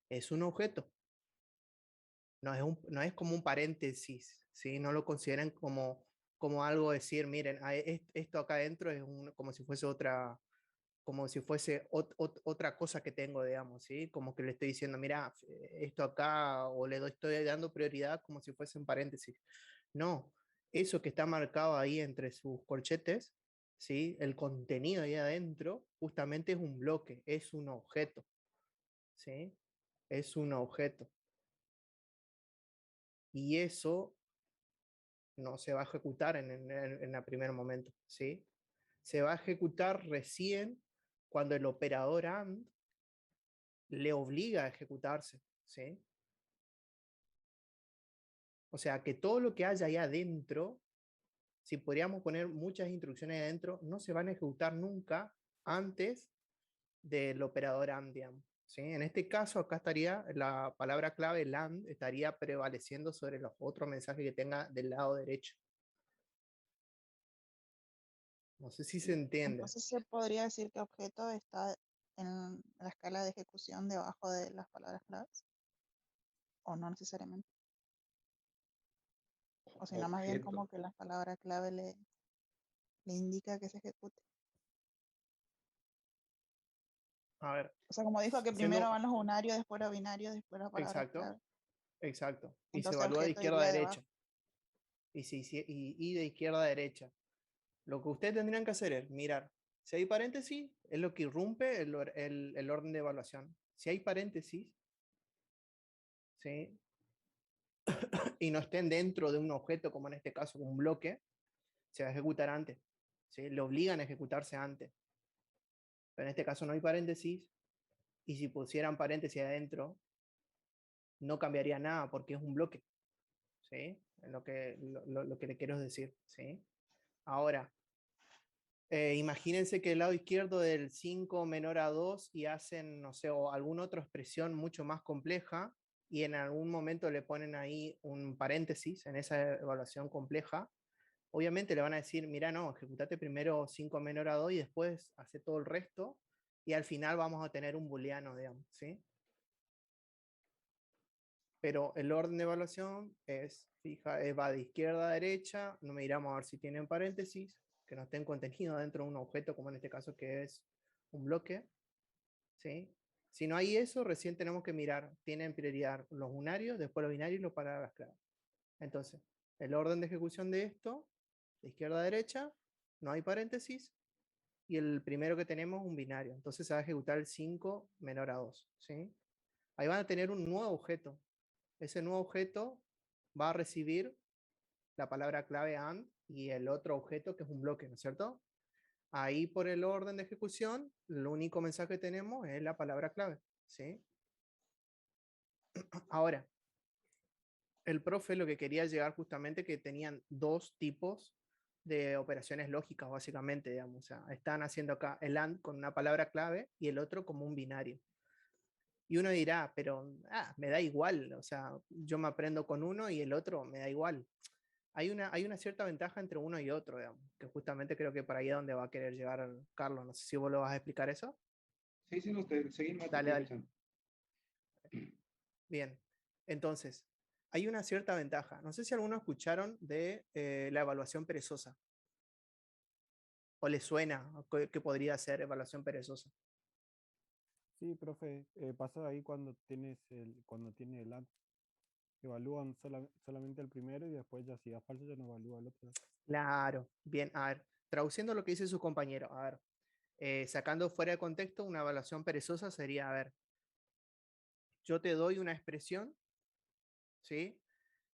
Es un objeto. No es como un paréntesis, ¿sí? No lo consideren como algo decir, miren, esto acá adentro es como si fuese otra cosa que tengo, digamos, ¿sí? Como que le estoy diciendo, mira, esto acá, o estoy dando prioridad como si fuese un paréntesis. No, eso que está marcado ahí entre sus corchetes, ¿sí? El contenido ahí adentro, justamente es un bloque, es un objeto, ¿sí? Es un objeto. Y eso no se va a ejecutar en el primer momento, ¿sí? Se va a ejecutar recién cuando el operador AND le obliga a ejecutarse, ¿sí? O sea, que todo lo que haya ahí adentro, si podríamos poner muchas instrucciones ahí adentro, no se van a ejecutar nunca antes del operador AND, digamos, ¿sí? En este caso, acá estaría la palabra clave LAND, estaría prevaleciendo sobre los otros mensajes que tenga del lado derecho. No sé si se entiende. Entonces se podría decir que objeto está en la escala de ejecución debajo de las palabras claves, o no necesariamente. O sino más bien Objeto. como que la palabra clave le indica que se ejecute. A ver, O sea, como dijo que siendo, primero van los unarios, después los binarios, después las palabras exacto, clave. exacto. Y se Entonces el evalúa de objeto izquierda a iría debajo. derecha. Y de izquierda a derecha. Lo que ustedes tendrían que hacer es mirar. Si hay paréntesis, es lo que irrumpe el orden de evaluación. Si hay paréntesis, ¿sí? Y no estén dentro de un objeto, como en este caso, un bloque, se va a ejecutar antes. ¿Sí? Le obligan a ejecutarse antes. Pero en este caso no hay paréntesis. Y si pusieran paréntesis adentro, no cambiaría nada porque es un bloque. ¿Sí? Es lo que le quiero decir. ¿Sí? Ahora, imagínense que el lado izquierdo del 5 menor a 2 y hacen, no sé, o alguna otra expresión mucho más compleja y en algún momento le ponen ahí un paréntesis en esa evaluación compleja, obviamente le van a decir, mira, no, ejecutate primero 5 menor a 2 y después hace todo el resto y al final vamos a tener un booleano, digamos, ¿sí? Pero el orden de evaluación es, fija, va de izquierda a derecha, no miramos a ver si tienen paréntesis, que no estén contenidos dentro de un objeto, como en este caso que es un bloque, ¿sí? Si no hay eso, recién tenemos que mirar, tienen prioridad los unarios, después los binarios y los palabras clave. Entonces, el orden de ejecución de esto, de izquierda a derecha, no hay paréntesis, y el primero que tenemos es un binario, entonces se va a ejecutar el 5 menor a 2, ¿sí? Ahí van a tener un nuevo objeto. Ese nuevo objeto va a recibir la palabra clave AND y el otro objeto que es un bloque, ¿no es cierto? Ahí por el orden de ejecución, el único mensaje que tenemos es la palabra clave, ¿sí? Ahora, el profe lo que quería llegar justamente que tenían dos tipos de operaciones lógicas, básicamente, digamos. O sea, están haciendo acá el AND con una palabra clave y el otro como un binario. Y uno dirá, pero me da igual, o sea, yo me aprendo con uno y el otro me da igual. Hay una cierta ventaja entre uno y otro, digamos, que justamente creo que para ahí es donde va a querer llegar Carlos. No sé si vos lo vas a explicar eso. Sí, sí, no, seguimos, te Dale, estoy dale. escuchando. Bien. Entonces, hay una cierta ventaja. No sé si algunos escucharon de la evaluación perezosa. ¿O les suena que podría ser evaluación perezosa? Sí, profe, pasa ahí cuando tiene el AND. Evalúan solamente el primero y después ya si da falso ya no evalúa el otro. Claro. Bien, a ver, traduciendo lo que dice su compañero, a ver, sacando fuera de contexto, una evaluación perezosa sería, a ver, yo te doy una expresión, ¿sí?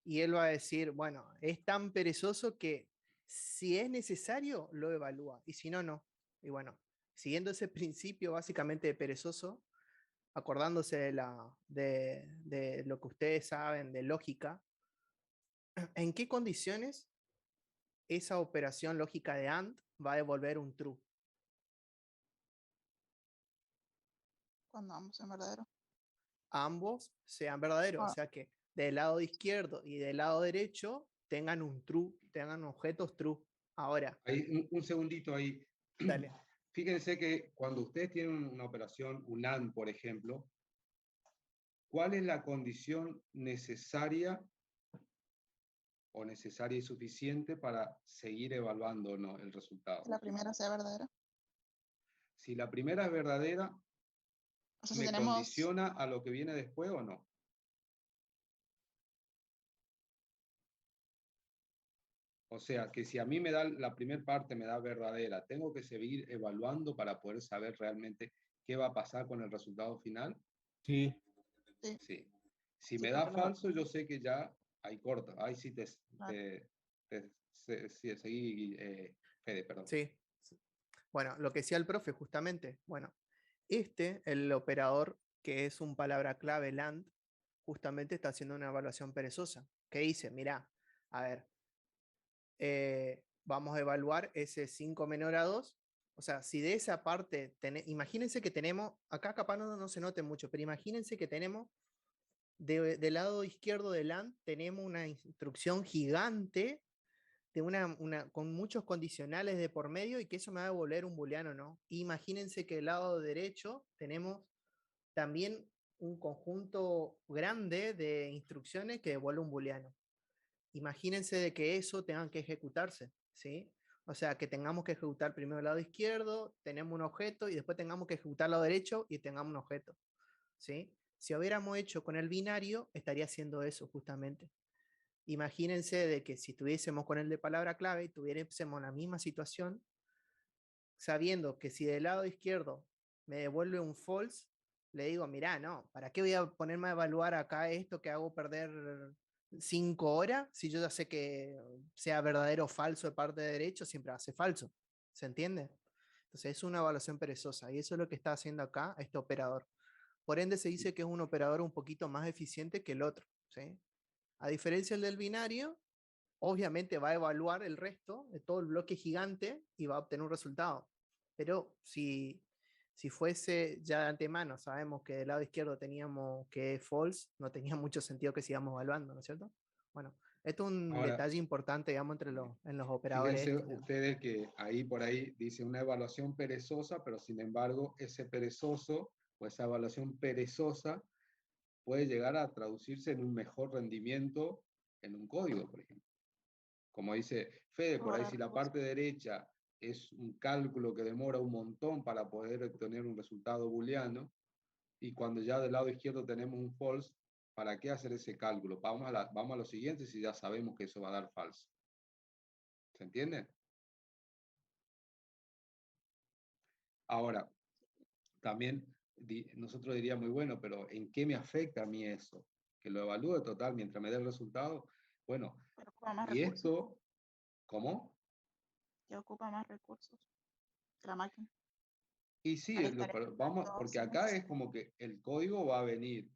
Y él va a decir, bueno, es tan perezoso que si es necesario, lo evalúa, y si no, no. Y bueno, siguiendo ese principio básicamente de perezoso, acordándose de lo que ustedes saben de lógica, ¿en qué condiciones esa operación lógica de AND va a devolver un true? Cuando ambos son verdaderos. Ambos sean verdaderos, o Ah, sea que del lado izquierdo y del lado derecho tengan un true, tengan objetos true. Ahora, Ahí, un segundito ahí. dale. Fíjense que cuando ustedes tienen una operación, un AND, por ejemplo, ¿cuál es la condición necesaria o necesaria y suficiente para seguir evaluando o no el resultado? la primera sea verdadera. Si la primera es verdadera, O sea, si ¿me tenemos, condiciona a lo que viene después o no? O sea, que si a mí me da la primera parte, me da verdadera, tengo que seguir evaluando para poder saber realmente qué va a pasar con el resultado final. Sí. sí, Sí. Si sí, me da porque los falso, yo sé que ya ahí corta. Ahí sí claro. seguí, Fede, perdón. Sí. Bueno, lo que decía el profe justamente, bueno, el operador que es un palabra clave LAND, justamente está haciendo una evaluación perezosa. ¿Qué dice? Mirá, a ver, vamos a evaluar ese 5 menor a 2. O sea, si de esa parte, imagínense que tenemos, acá capaz no se note mucho, pero imagínense que tenemos del lado izquierdo del LAND, tenemos una instrucción gigante de con muchos condicionales de por medio y que eso me va a devolver un booleano, ¿no? Imagínense que del lado derecho tenemos también un conjunto grande de instrucciones que devuelve un booleano. Imagínense de que eso tengan que ejecutarse, ¿sí? O sea, que tengamos que ejecutar primero el lado izquierdo, tenemos un objeto, y después tengamos que ejecutar el lado derecho y tengamos un objeto. ¿Sí? Si hubiéramos hecho con el binario, estaría haciendo eso justamente. Imagínense de que si tuviésemos con el de palabra clave y tuviésemos la misma situación, sabiendo que si del lado izquierdo me devuelve un false, le digo, mirá, no, ¿para qué voy a ponerme a evaluar acá esto que hago perder 5 horas si yo ya sé que sea verdadero o falso de parte de derecho, siempre hace falso? ¿Se entiende? Entonces es una evaluación perezosa y eso es lo que está haciendo acá este operador. Por ende se dice que es un operador un poquito más eficiente que el otro, ¿sí? A diferencia del binario, obviamente va a evaluar el resto de todo el bloque gigante y va a obtener un resultado. Pero si fuese ya de antemano, sabemos que del lado izquierdo teníamos que es false, no tenía mucho sentido que sigamos evaluando, ¿no es cierto? Bueno, esto es un Ahora, detalle importante, digamos, en los operadores. fíjense estos, digamos. ustedes que ahí por ahí dice una evaluación perezosa, pero sin embargo ese perezoso o esa evaluación perezosa puede llegar a traducirse en un mejor rendimiento en un código, por ejemplo. Como dice Fede, por ahí si la parte derecha es un cálculo que demora un montón para poder obtener un resultado booleano, y cuando ya del lado izquierdo tenemos un false, ¿para qué hacer ese cálculo? Vamos a lo siguiente si ya sabemos que eso va a dar falso. ¿Se entiende? Ahora, también nosotros diríamos, muy bueno, pero ¿en qué me afecta a mí eso? Que lo evalúe total mientras me dé el resultado. Bueno, Pero ocupa más y recursos. esto, ¿cómo? Que ocupa más recursos que la máquina. Y sí, Al estar pero vamos, ejecutando porque sin acá es necesidad. como que el código va a venir,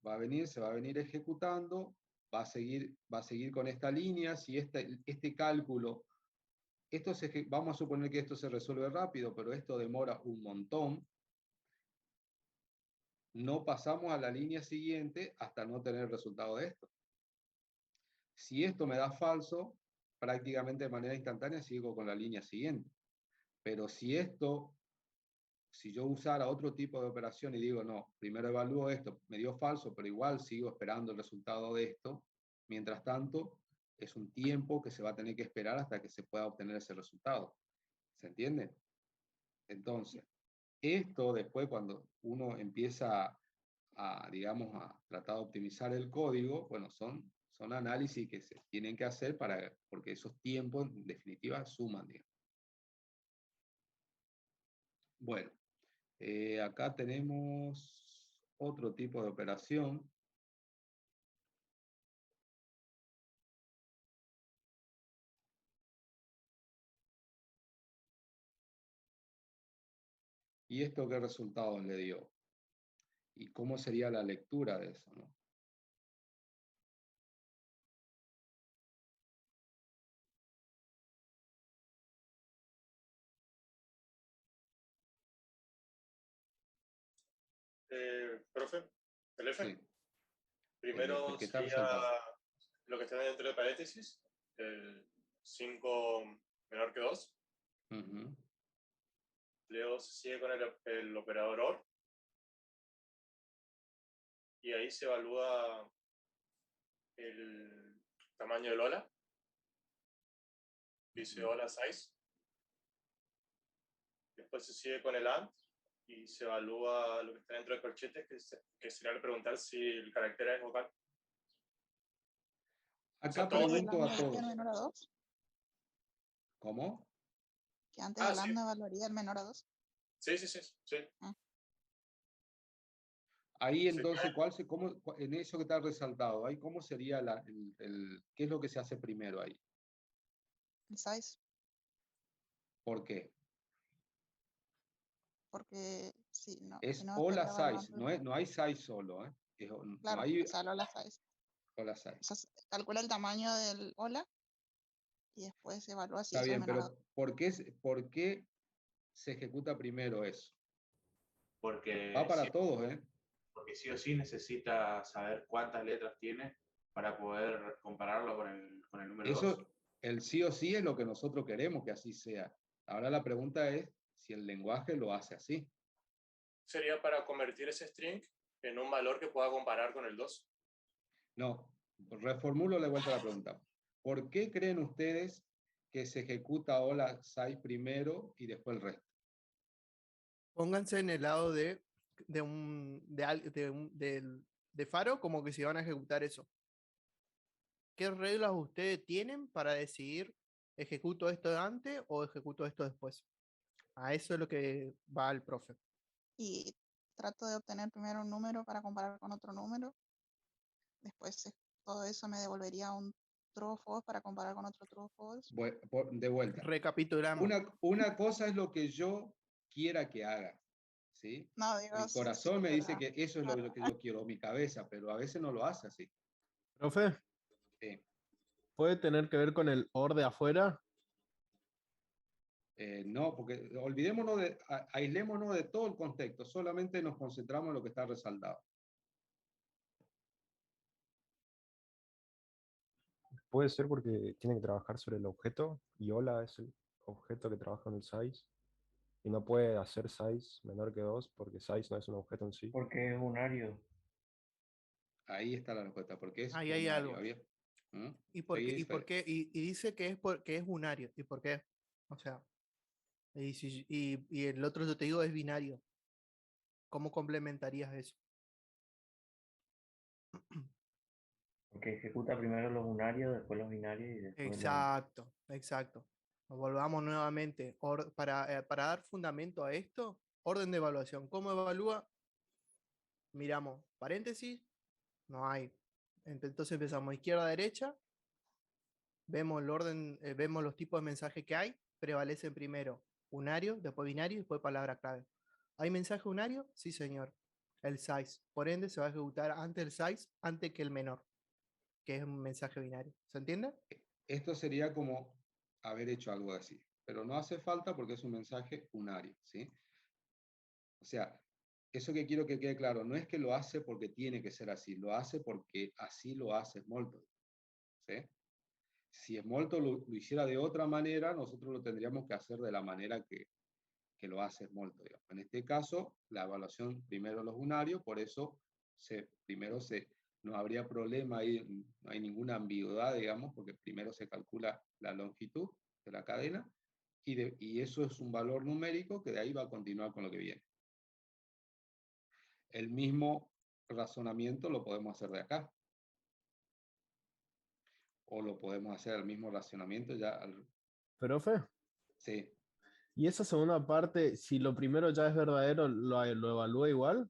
se va a venir ejecutando, va a seguir con esta línea, si este cálculo, vamos a suponer que esto se resuelve rápido, pero esto demora un montón, no pasamos a la línea siguiente hasta no tener el resultado de esto. Si esto me da falso, prácticamente de manera instantánea sigo con la línea siguiente. Pero si yo usara otro tipo de operación y digo, no, primero evalúo esto, me dio falso, pero igual sigo esperando el resultado de esto, mientras tanto, es un tiempo que se va a tener que esperar hasta que se pueda obtener ese resultado. ¿Se entiende? Entonces, esto después cuando uno empieza digamos, a tratar de optimizar el código, bueno, son análisis que se tienen que hacer porque esos tiempos en definitiva suman, digamos. Bueno, acá tenemos otro tipo de operación. ¿Y esto qué resultados le dio? ¿Y cómo sería la lectura de eso, no? Profe, el F. Sí, Primero el que está sería resaltado. lo que está dentro de paréntesis, el 5 menor que 2. Ujú. Luego se sigue con el operador OR. Y ahí se evalúa el tamaño del hola. Dice hola size. Después se sigue con el AND y se evalúa lo que está dentro de corchetes, que sería preguntar si el carácter es vocal. Acá todo pregunto a ¿Evaluaría el todos. menor a 2? ¿Cómo? Que antes del sí. AND evaluaría el menor a 2. Sí. Ahí Sí. entonces, en eso que está resaltado, ahí cómo sería qué es lo que se hace primero ahí? El size. ¿Por qué? Porque si no Es estaría hola size, evaluando. no hay size solo, ¿eh? No Claro, hay o sea, la size. hola size. O sea, se calcula el tamaño del hola y después se evalúa si Está eso es bien, menor a 2. pero por qué se ejecuta primero eso? Va Porque para todos, ¿eh? porque sí o sí necesita saber cuántas letras tiene para poder compararlo con el número 2. Eso, el sí o sí es lo que nosotros queremos que así sea. Ahora la pregunta es si el lenguaje lo hace así. Sería para convertir ese string en un valor que pueda comparar con el 2. No, reformulo de vuelta la pregunta. ¿Por qué creen ustedes que se ejecuta hola size primero y después el resto. Pónganse en el lado de Faro, como que si van a ejecutar eso. ¿Qué reglas ustedes tienen para decidir ejecuto esto antes o ejecuto esto después? A eso es lo que va el profe. Y trato de obtener primero un número para comparar con otro número. Después todo eso me devolvería un true o false para comparar con otro true o false. De vuelta. Recapitulamos. Una cosa es lo que yo quiera que haga, ¿sí? No, digo, Mi sí, corazón me dice pero- que eso es lo que yo quiero, mi cabeza, pero a veces no lo hace así. Profe, Sí. ¿puede tener que ver con el OR de afuera? No, porque aislémonos de todo el contexto, solamente nos concentramos en lo que está resaltado. Puede ser porque tiene que trabajar sobre el objeto y hola es el objeto que trabaja en el size. Y no puede hacer size menor que 2 porque size no es un objeto en sí. Porque es unario. Ahí está la respuesta, porque es Ahí hay unario. algo. ¿Mm? ¿Y por qué? Seguí, ¿Y por Fede. qué? Y dice que es unario. ¿Y por qué? O sea, y el otro yo te digo es binario. ¿Cómo complementarías eso? Porque ejecuta primero los unarios, después los binarios y después Exacto, exacto. Volvamos nuevamente. Para dar fundamento a esto, orden de evaluación. ¿Cómo evalúa? Miramos paréntesis, no hay. Entonces empezamos izquierda a derecha, vemos el orden, vemos los tipos de mensajes que hay, prevalecen primero unario, después binario y después palabra clave. ¿Hay mensaje unario? Sí, señor. El size. Por ende, se va a ejecutar antes el size, antes que el menor, que es un mensaje binario. ¿Se entiende? Esto sería como haber hecho algo así, pero no hace falta porque es un mensaje unario, ¿sí? O sea, eso que quiero que quede claro, no es que lo hace porque tiene que ser así, lo hace porque así lo hace Smalltalk, ¿sí? Si Smalltalk lo hiciera de otra manera, nosotros lo tendríamos que hacer de la manera que lo hace Smalltalk, digamos. En este caso, la evaluación primero los unarios, por eso no habría problema ahí, no hay ninguna ambigüedad, digamos, porque primero se calcula la longitud de la cadena y eso es un valor numérico que de ahí va a continuar con lo que viene. El mismo razonamiento lo podemos hacer de acá. O lo podemos hacer el mismo razonamiento ya. Profe, Sí. ¿y esa segunda parte, si lo primero ya es verdadero, lo evalúa igual?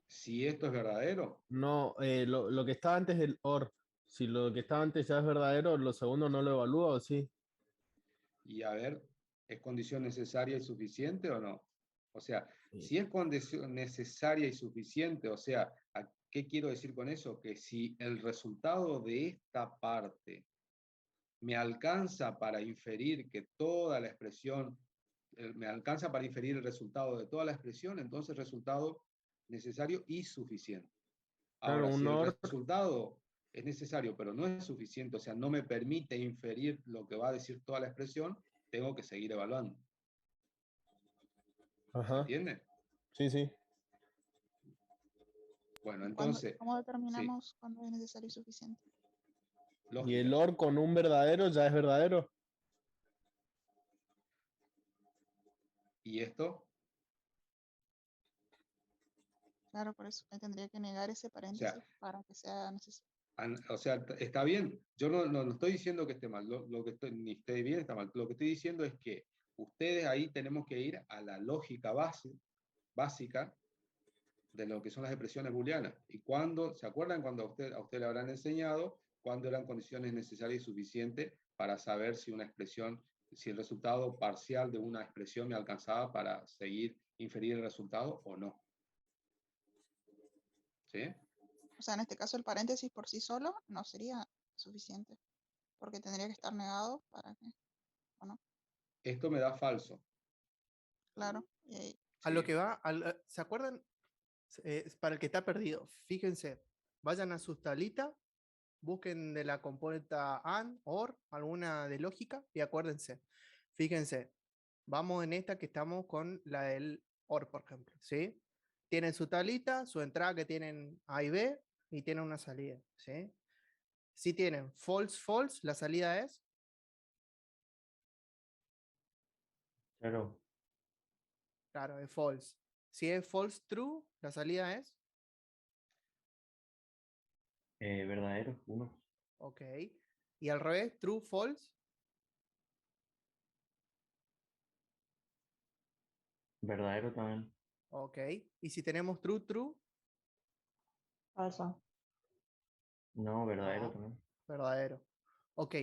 Si esto es verdadero. No, lo que estaba antes del OR, si lo que estaba antes ya es verdadero, ¿lo segundo no lo evalúa o sí? Y a ver, ¿es condición necesaria y suficiente o no? O sea, Sí. si es condición necesaria y suficiente, o sea, ¿qué quiero decir con eso? Que si el resultado de esta parte me alcanza para inferir que toda la expresión, me alcanza para inferir el resultado de toda la expresión, entonces resultado necesario y suficiente. Claro, Ahora, si un el OR, resultado es necesario, pero no es suficiente, o sea, no me permite inferir lo que va a decir toda la expresión, tengo que seguir evaluando. ¿Se ajá, entiende? sí, sí. Bueno, ¿Cuándo- entonces, ¿Cómo sí, determinamos cuándo es necesario y suficiente? ¿Y el lógica. OR con un verdadero ya es verdadero? ¿Y esto? Claro, por eso me tendría que negar ese paréntesis para que sea necesario. O sea, está bien. Yo no estoy diciendo que esté mal. Lo que ni esté bien, está mal. Lo que estoy diciendo es que ustedes ahí tenemos que ir a la lógica básica de lo que son las expresiones booleanas. Y cuando, ¿se acuerdan cuando a usted le habrán enseñado cuándo eran condiciones necesarias y suficientes para saber si una expresión, si el resultado parcial de una expresión me alcanzaba para seguir inferir el resultado o no? ¿Sí? O sea, en este caso el paréntesis por sí solo no sería suficiente, porque tendría que estar negado para que, ¿o no? Esto me da falso. Claro. Y ahí, A lo Sí. que va, ¿se acuerdan? Para el que está perdido, fíjense, vayan a sus tablitas, busquen de la compuerta AND, OR, alguna de lógica y acuérdense, fíjense, vamos en esta que estamos con la del OR, por ejemplo, ¿sí? Tienen su tablita, su entrada que tienen A y B y tienen una salida, ¿sí? Si tienen false, false, la salida es Claro, claro, es false. Si es false, true, la salida es verdadero, 1. ok. Y al revés, true, false, Verdadero también. ok. Y si tenemos true, true, Falso. No, verdadero no, también. verdadero. Ok.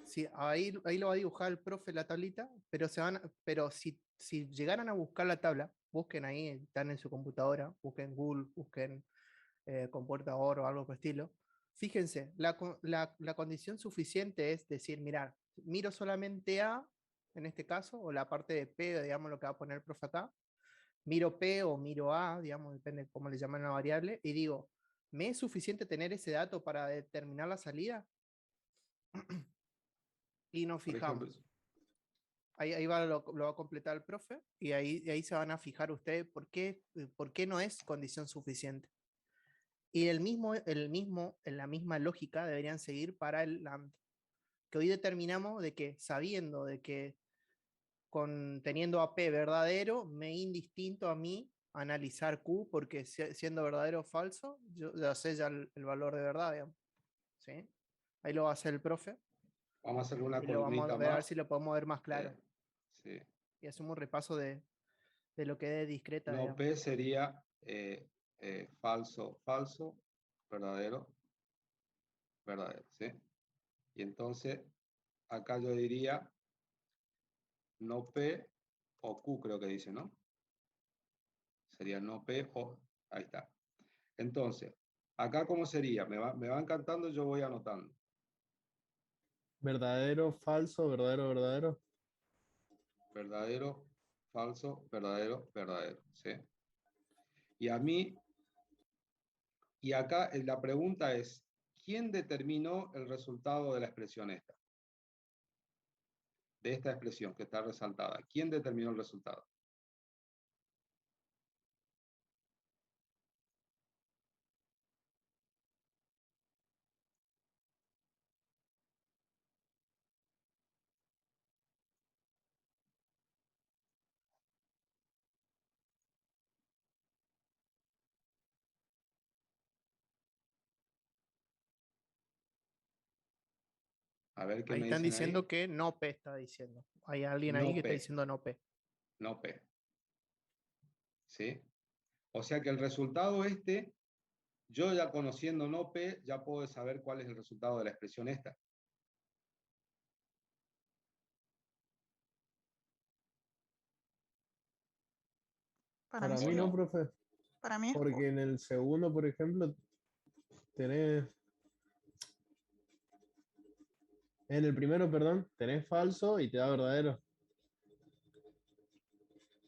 Sí, ahí lo va a dibujar el profe la tablita, pero pero si llegaran a buscar la tabla, busquen ahí, están en su computadora, busquen Google, busquen computador o algo por el estilo. Fíjense, la condición suficiente es decir, mirar, miro solamente A, en este caso, o la parte de P, digamos lo que va a poner el profe acá, miro P o miro A, digamos, depende de cómo le llaman a la variable, y digo, ¿me es suficiente tener ese dato para determinar la salida? Y nos Por ejemplo, fijamos. Ahí lo va a completar el profe y ahí se van a fijar ustedes por qué no es condición suficiente. Y en la misma lógica deberían seguir para el AND, que hoy determinamos de que sabiendo de que teniendo AP verdadero, me es indistinto a mí analizar Q porque siendo verdadero o falso, yo ya sé ya el valor de verdad, digamos. ¿Sí? Ahí lo va a hacer el profe vamos a hacer una y lo vamos columnita a ver más. si lo podemos ver más claro. Sí. Y hacemos un repaso de lo que es discreta. No digamos. P sería falso, falso, verdadero, verdadero, ¿sí? Y entonces, acá yo diría no P o Q, creo que dice, ¿no? Sería no P o... Ahí está. Entonces, acá ¿cómo sería? Me va encantando, yo voy anotando. Verdadero, falso, verdadero, verdadero. Verdadero, falso, verdadero, verdadero, ¿sí? Y a mí, y acá la pregunta es, ¿quién determinó el resultado de la expresión esta? De esta expresión que está resaltada. ¿Quién determinó el resultado? A ver qué Ahí me están dicen ahí. diciendo que no P está diciendo. Hay alguien ahí No que está P. diciendo no P. No P. ¿Sí? O sea que el resultado este, yo ya conociendo no P, ya puedo saber cuál es el resultado de la expresión esta. Para Para mí no, sí. profe. Para mí es Q. Porque en el segundo, por ejemplo, tenés. En el primero, perdón, tenés falso y te da verdadero.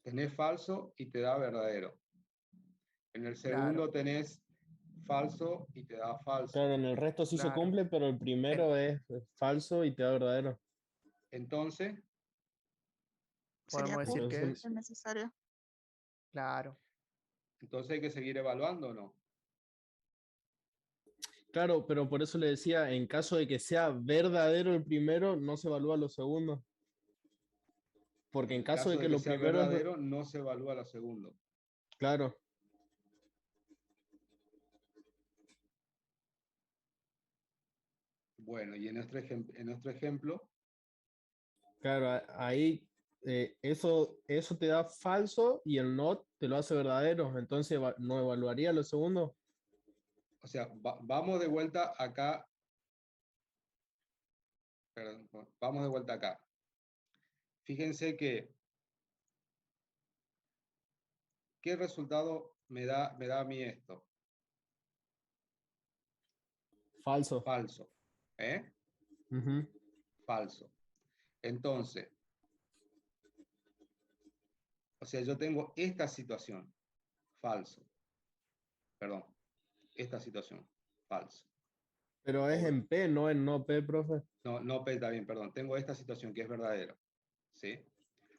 Tenés falso y te da verdadero. En el Claro, segundo tenés falso y te da falso. Claro, en el resto sí se claro. cumple, pero el primero es falso y te da verdadero. Entonces, Sería Podemos Q decir que Entonces, es. el necesario. Claro. entonces hay que seguir evaluando, ¿o no? claro, pero por eso le decía, en caso de que sea verdadero el primero, no se evalúa los segundos. Porque en En caso caso de de que que lo sea primero es. verdadero, no se evalúa la segunda. Claro, Bueno, y en nuestro ejemplo, claro, ahí eso te da falso y el not te lo hace verdadero. Entonces no evaluaría los segundos. o sea, vamos de vuelta acá. Perdón, vamos de vuelta acá. Fíjense que, ¿qué resultado me da a mí esto? Falso. Falso. ¿Eh? Ujú. Falso. Entonces, o sea, yo tengo esta situación. Falso. Perdón. Esta situación. Falso. Pero es en P, no en no P, profe. No, no, está bien, perdón. Tengo esta situación que es verdadero. ¿Sí?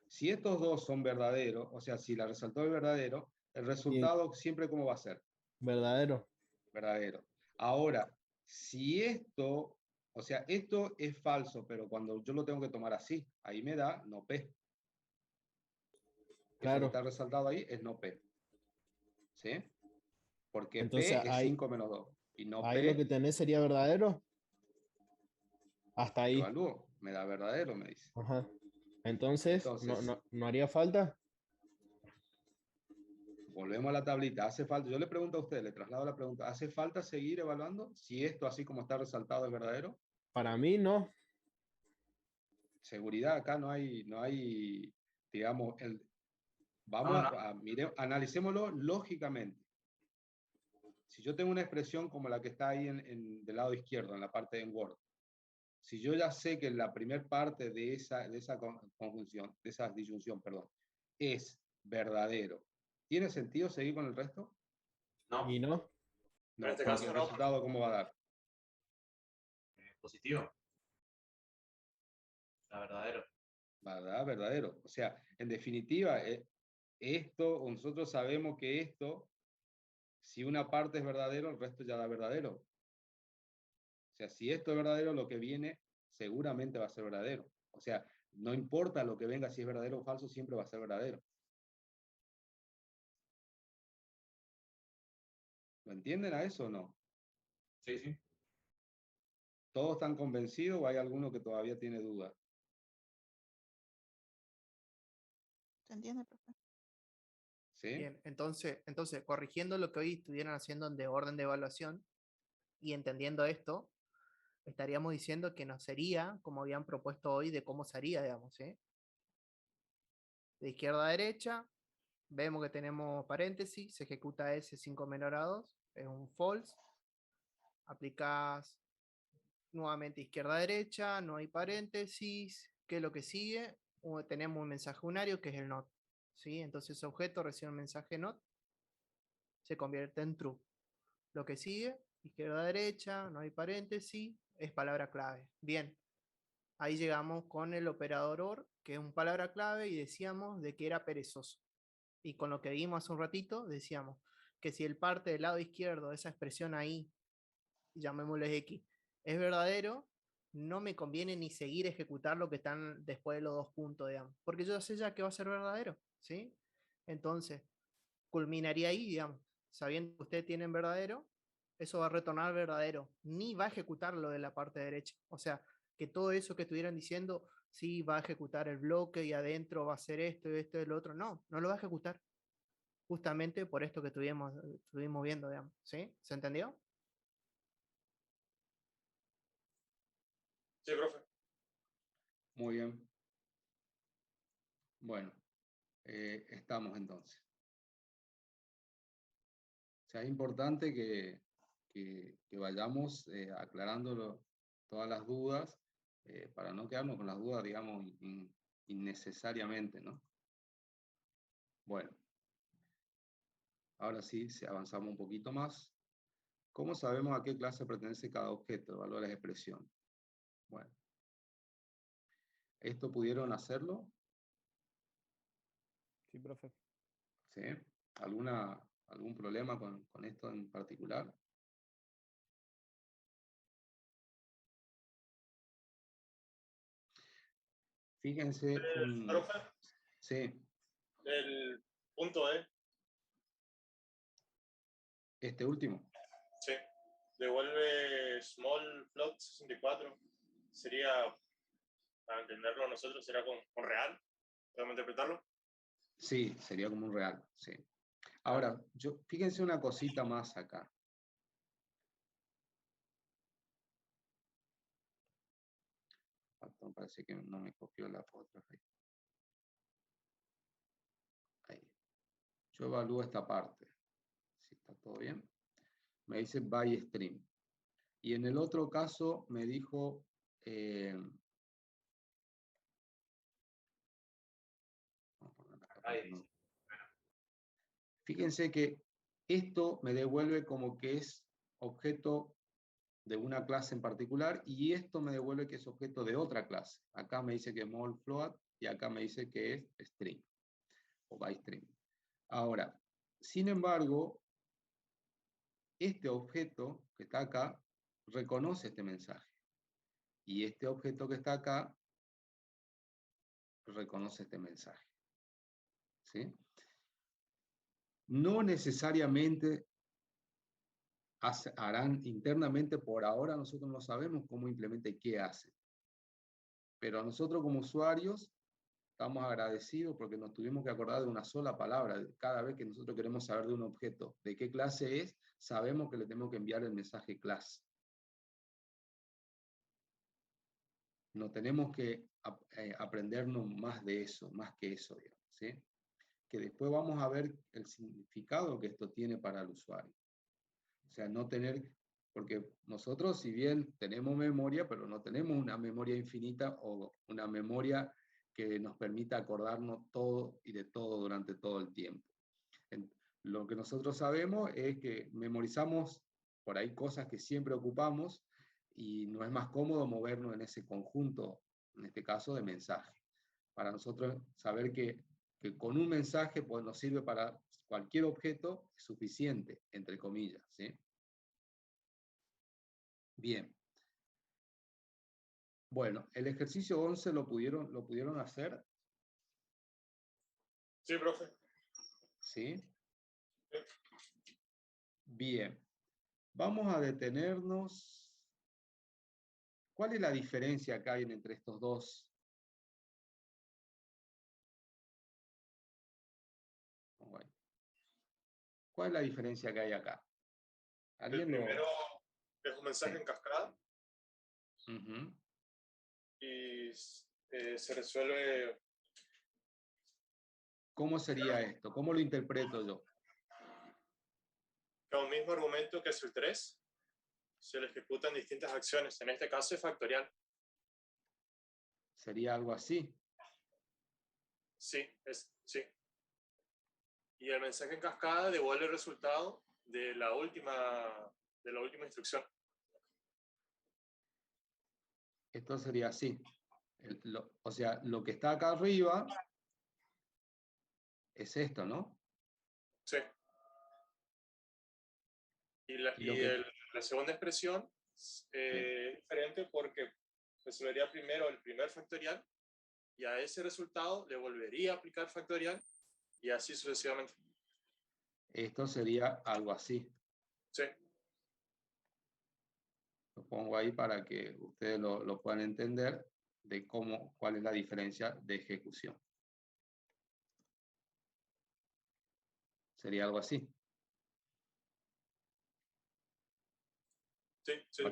Si estos dos son verdaderos, o sea, si la resultado es verdadero, el Y resultado siempre ¿cómo va a ser? verdadero. Verdadero. Ahora, Si esto, o sea, esto es falso, pero cuando yo lo tengo que tomar así, ahí me da no P. Eso que Claro. está resaltado ahí es no P. ¿Sí? Porque Entonces P es 5 menos 2. Y no ahí lo que P, tenés sería verdadero. Hasta ahí. evalúo, me da verdadero, me dice. Ajá. Entonces, Entonces, no haría falta. volvemos a la tablita. ¿Hace falta? Yo le pregunto a usted, le traslado la pregunta. ¿Hace falta seguir evaluando si esto, así como está resaltado, es verdadero? Para mí no. Seguridad, acá no hay, digamos, vamos No, no. analicémoslo lógicamente. Si yo tengo una expresión como la que está ahí del lado izquierdo, en la parte de Word, si yo ya sé que la primera parte de esa conjunción, de esa disyunción, perdón, es verdadero, ¿tiene sentido seguir con el resto? No. Y no. No, En este porque caso el no. resultado, ¿cómo va a dar? Positivo. La verdadero. ¿Verdad? Verdadero. O sea, en definitiva, esto, nosotros sabemos que esto, si una parte es verdadero, el resto ya da verdadero. O sea, si esto es verdadero, lo que viene seguramente va a ser verdadero. O sea, no importa lo que venga, si es verdadero o falso, siempre va a ser verdadero. ¿Lo entienden a eso o no? Sí, sí. ¿Todos están convencidos o hay alguno que todavía tiene dudas? ¿Se entiende, profe? ¿Sí? Bien, entonces, corrigiendo lo que hoy estuvieron haciendo de orden de evaluación y entendiendo esto, estaríamos diciendo que no sería como habían propuesto hoy de cómo sería, digamos, ¿sí? De izquierda a derecha, vemos que tenemos paréntesis, se ejecuta ese 5 menor a 2, es un false, aplicas nuevamente izquierda a derecha, no hay paréntesis, ¿qué es lo que sigue? Tenemos un mensaje unario que es el not, ¿sí? Entonces ese objeto recibe un mensaje not, se convierte en true. Lo que sigue, izquierda a derecha, no hay paréntesis, es palabra clave. Bien, ahí llegamos con el operador OR, que es una palabra clave, y decíamos de que era perezoso. Y con lo que vimos hace un ratito, decíamos que si el parte del lado izquierdo de esa expresión ahí, llamémosle X, es verdadero, no me conviene ni seguir ejecutar lo que están después de los dos puntos, digamos, porque yo sé ya que va a ser verdadero, ¿sí? Entonces, culminaría ahí, digamos, sabiendo que ustedes tienen verdadero, eso va a retornar verdadero, ni va a ejecutar lo de la parte derecha. O sea, que todo eso que estuvieran diciendo, sí, va a ejecutar el bloque y adentro va a hacer esto y esto y lo otro, no, no lo va a ejecutar. Justamente por esto que estuvimos viendo, digamos, ¿sí? ¿Se entendió? Sí, profe. Muy bien. Bueno, estamos entonces. O sea, es importante que vayamos aclarando todas las dudas para no quedarnos con las dudas, digamos, innecesariamente, ¿no? Bueno, ahora sí, si avanzamos un poquito más. ¿Cómo sabemos a qué clase pertenece cada objeto de valores de expresión? Bueno, ¿esto pudieron hacerlo? Sí, profe. ¿Sí? ¿Algún problema con esto en particular? Fíjense, Profe, sí, el punto E, este último. sí, devuelve small float 64. Sería, para entenderlo nosotros, será con real. ¿Podemos interpretarlo? Sí, sería como un real, sí. Ahora, fíjense una cosita más acá. Parece que no me copió la foto. Ahí. Yo evalúo esta parte. Si está todo bien. Me dice by stream. Y en el otro caso me dijo... Fíjense que esto me devuelve como que es objeto de una clase en particular y esto me devuelve que es objeto de otra clase. Acá me dice que es small float y acá me dice que es string o by string. Ahora, sin embargo, este objeto que está acá reconoce este mensaje. Y este objeto que está acá reconoce este mensaje. ¿Sí? No necesariamente harán internamente, por ahora nosotros no sabemos cómo implementa y qué hace. Pero nosotros como usuarios estamos agradecidos porque nos tuvimos que acordar de una sola palabra. Cada vez que nosotros queremos saber de un objeto de qué clase es, sabemos que le tenemos que enviar el mensaje class. No tenemos que aprendernos más de eso, más que eso, digamos, ¿sí? Que después vamos a ver el significado que esto tiene para el usuario. O sea, no tener, porque nosotros si bien tenemos memoria, pero no tenemos una memoria infinita o una memoria que nos permita acordarnos todo y de todo durante todo el tiempo. Lo que nosotros sabemos es que memorizamos por ahí cosas que siempre ocupamos y no es más cómodo movernos en ese conjunto, en este caso de mensaje. Para nosotros saber que con un mensaje pues, nos sirve para cualquier objeto es suficiente, entre comillas, ¿sí? Bien. Bueno, el ejercicio 11 lo pudieron hacer. Sí, profe. ¿Sí? Bien. Vamos a detenernos. ¿Cuál es la diferencia que hay entre estos dos? ¿Cuál es la diferencia que hay acá? El primero es un mensaje en cascada. Y se resuelve. ¿Cómo sería esto? ¿Cómo lo interpreto yo? Con el mismo argumento que es el 3, se le ejecutan distintas acciones. En este caso es factorial. ¿Sería algo así? Sí, sí. Y el mensaje en cascada devuelve el resultado de la última instrucción. Esto sería así. O sea, lo que está acá arriba es esto, ¿no? Sí. Y la segunda expresión es diferente porque resolvería primero el primer factorial y a ese resultado le volvería a aplicar factorial y así sucesivamente. Esto sería algo así. Sí. Lo pongo ahí para que ustedes lo puedan entender de cuál es la diferencia de ejecución. Sería algo así. Sí, sí,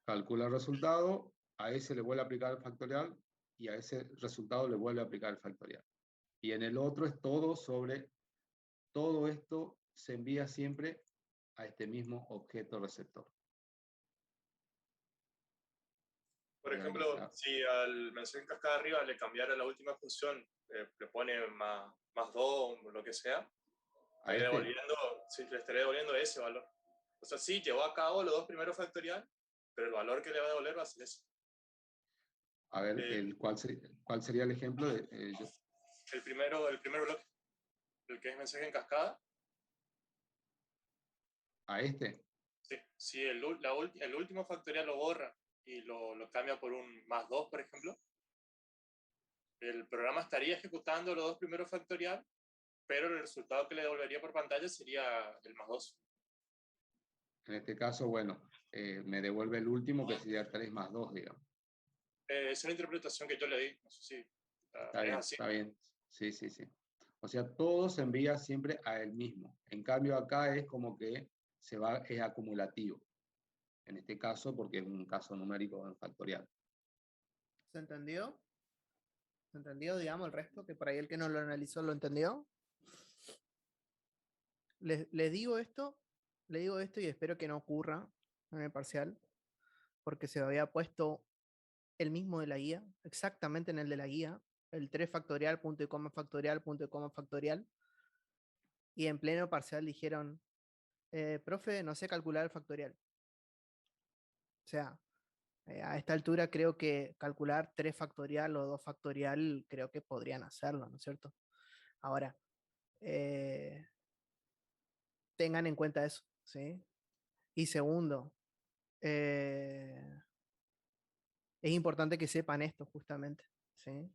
calcula el resultado, a ese le vuelve a aplicar el factorial y a ese resultado le vuelve a aplicar el factorial. Y en el otro es todo sobre, todo esto se envía siempre a este mismo objeto receptor. Por ejemplo, si al mensaje en cascada arriba le cambiara la última función, le pone más 2 o lo que sea, le estaría devolviendo ese valor. O sea, sí, llevó a cabo los 2 primeros factorial, pero el valor que le va a devolver va a ser ese. A ver, ¿cuál sería el ejemplo? El primer bloque, el que es mensaje en cascada. ¿A este? Sí, si el último factorial lo borra y lo cambia por un más 2, por ejemplo, el programa estaría ejecutando los 2 primeros factorial, pero el resultado que le devolvería por pantalla sería el más 2. En este caso, bueno, me devuelve el último que sería 3 más 2, digamos. Es una interpretación que yo le di, no sé si Está es bien, así. está bien. Sí, sí, sí. O sea, todo se envía siempre a él mismo. En cambio, acá es como que es acumulativo. En este caso, porque es un caso numérico en factorial. ¿Se entendió? ¿Se entendió, digamos, el resto? Que por ahí el que no lo analizó lo entendió. Les digo esto y espero que no ocurra en el parcial, porque se había puesto el mismo de la guía, exactamente en el de la guía, el 3 factorial, punto y coma factorial, punto y coma factorial, y en pleno parcial dijeron, profe, no sé calcular el factorial. O sea, a esta altura creo que calcular 3 factorial o 2 factorial, creo que podrían hacerlo, ¿no es cierto? Ahora, tengan en cuenta eso, ¿sí? Y segundo, es importante que sepan esto justamente, ¿sí?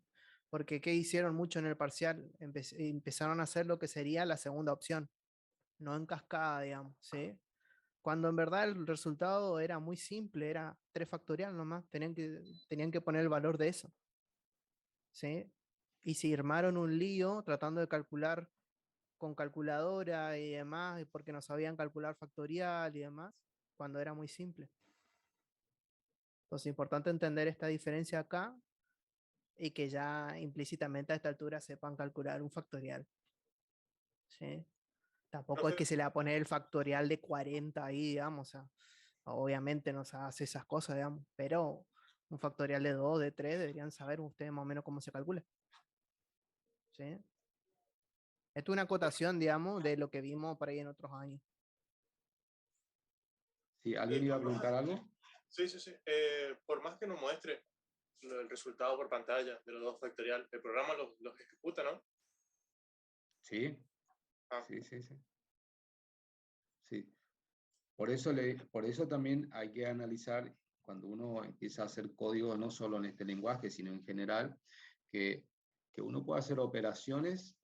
Porque ¿qué hicieron mucho en el parcial? Empezaron a hacer lo que sería la segunda opción, no en cascada, digamos, ¿sí? Cuando en verdad el resultado era muy simple, era 3 factorial nomás, tenían que poner el valor de eso, ¿sí? Y se armaron un lío tratando de calcular con calculadora y demás, porque no sabían calcular factorial y demás, cuando era muy simple. Entonces es importante entender esta diferencia acá y que ya implícitamente a esta altura sepan calcular un factorial, ¿sí? Tampoco es que se le va a poner el factorial de 40 ahí, digamos, o sea, obviamente no se hace esas cosas, digamos, pero un factorial de 2, de 3, deberían saber ustedes más o menos cómo se calcula, ¿sí? Esto es una acotación, digamos, de lo que vimos por ahí en otros años. ¿Sí? ¿Alguien iba a preguntar algo? Sí. Por más que nos muestre el resultado por pantalla de los 2 factorial, el programa los ejecuta, ¿no? Sí. Sí. Por eso también hay que analizar, cuando uno empieza a hacer código, no solo en este lenguaje, sino en general, que uno puede hacer operaciones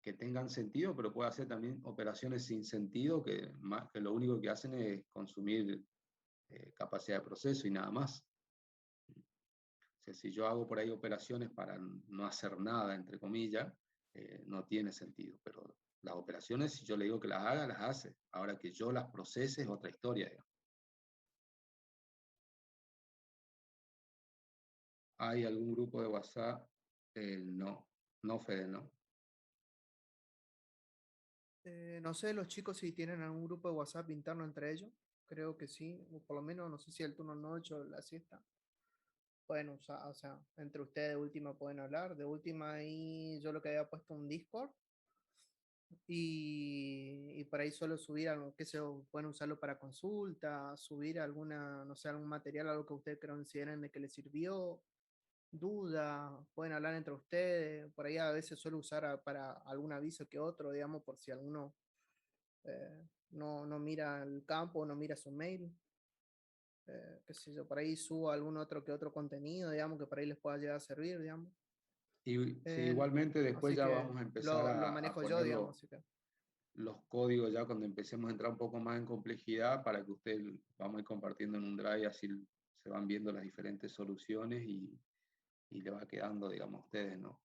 que tengan sentido, pero puede hacer también operaciones sin sentido, que lo único que hacen es consumir capacidad de proceso y nada más. O sea, si yo hago por ahí operaciones para no hacer nada, entre comillas, no tiene sentido, pero las operaciones, si yo le digo que las haga, las hace. Ahora que yo las procese es otra historia, digamos. ¿Hay algún grupo de WhatsApp? No, Fede, no. No sé los chicos si tienen algún grupo de WhatsApp interno entre ellos. Creo que sí, o por lo menos no sé si el turno noche o la siesta. Pueden usar, o sea, entre ustedes de última pueden hablar. De última ahí yo lo que había puesto un Discord. Y por ahí solo subir algo que se pueden usarlo para consulta, subir alguna, no sé, algún material, algo que ustedes consideren de que les sirvió, duda, pueden hablar entre ustedes. Por ahí a veces suelo usar para algún aviso que otro, digamos, por si alguno no mira el campo, no mira su mail. Qué sé yo, por ahí subo algún otro que otro contenido, digamos, que por ahí les pueda llegar a servir, digamos. Y sí, igualmente después ya vamos a empezar lo a manejo yo, poner digamos. Así que. los códigos ya cuando empecemos a entrar un poco más en complejidad para que ustedes vamos a ir compartiendo en un drive, así se van viendo las diferentes soluciones y le va quedando, digamos, a ustedes, ¿no?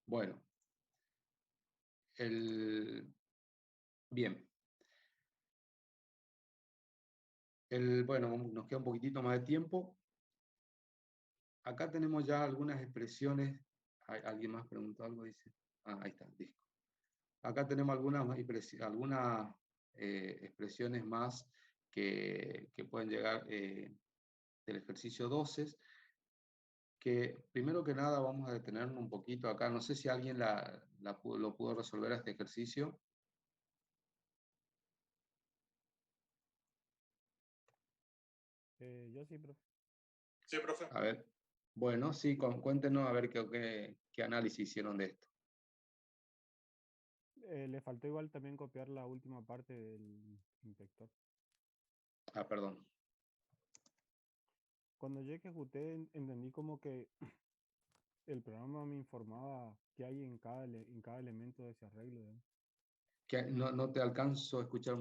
Bueno, bien. Bueno, nos queda un poquitito más de tiempo. Acá tenemos ya algunas expresiones. ¿Alguien más preguntó algo? Dice. Ahí está, disco. Acá tenemos algunas expresiones más que pueden llegar del ejercicio 12, que primero que nada vamos a detenernos un poquito acá. No sé si alguien lo pudo resolver a este ejercicio. Yo sí, profe. Sí, profe. A ver, bueno, sí, cuéntenos a ver qué análisis hicieron de esto. Le faltó igual también copiar la última parte del inspector. Perdón. Cuando yo ejecuté, entendí como que el programa me informaba qué hay en cada elemento de ese arreglo, ¿no? Que no te alcanzo a escuchar,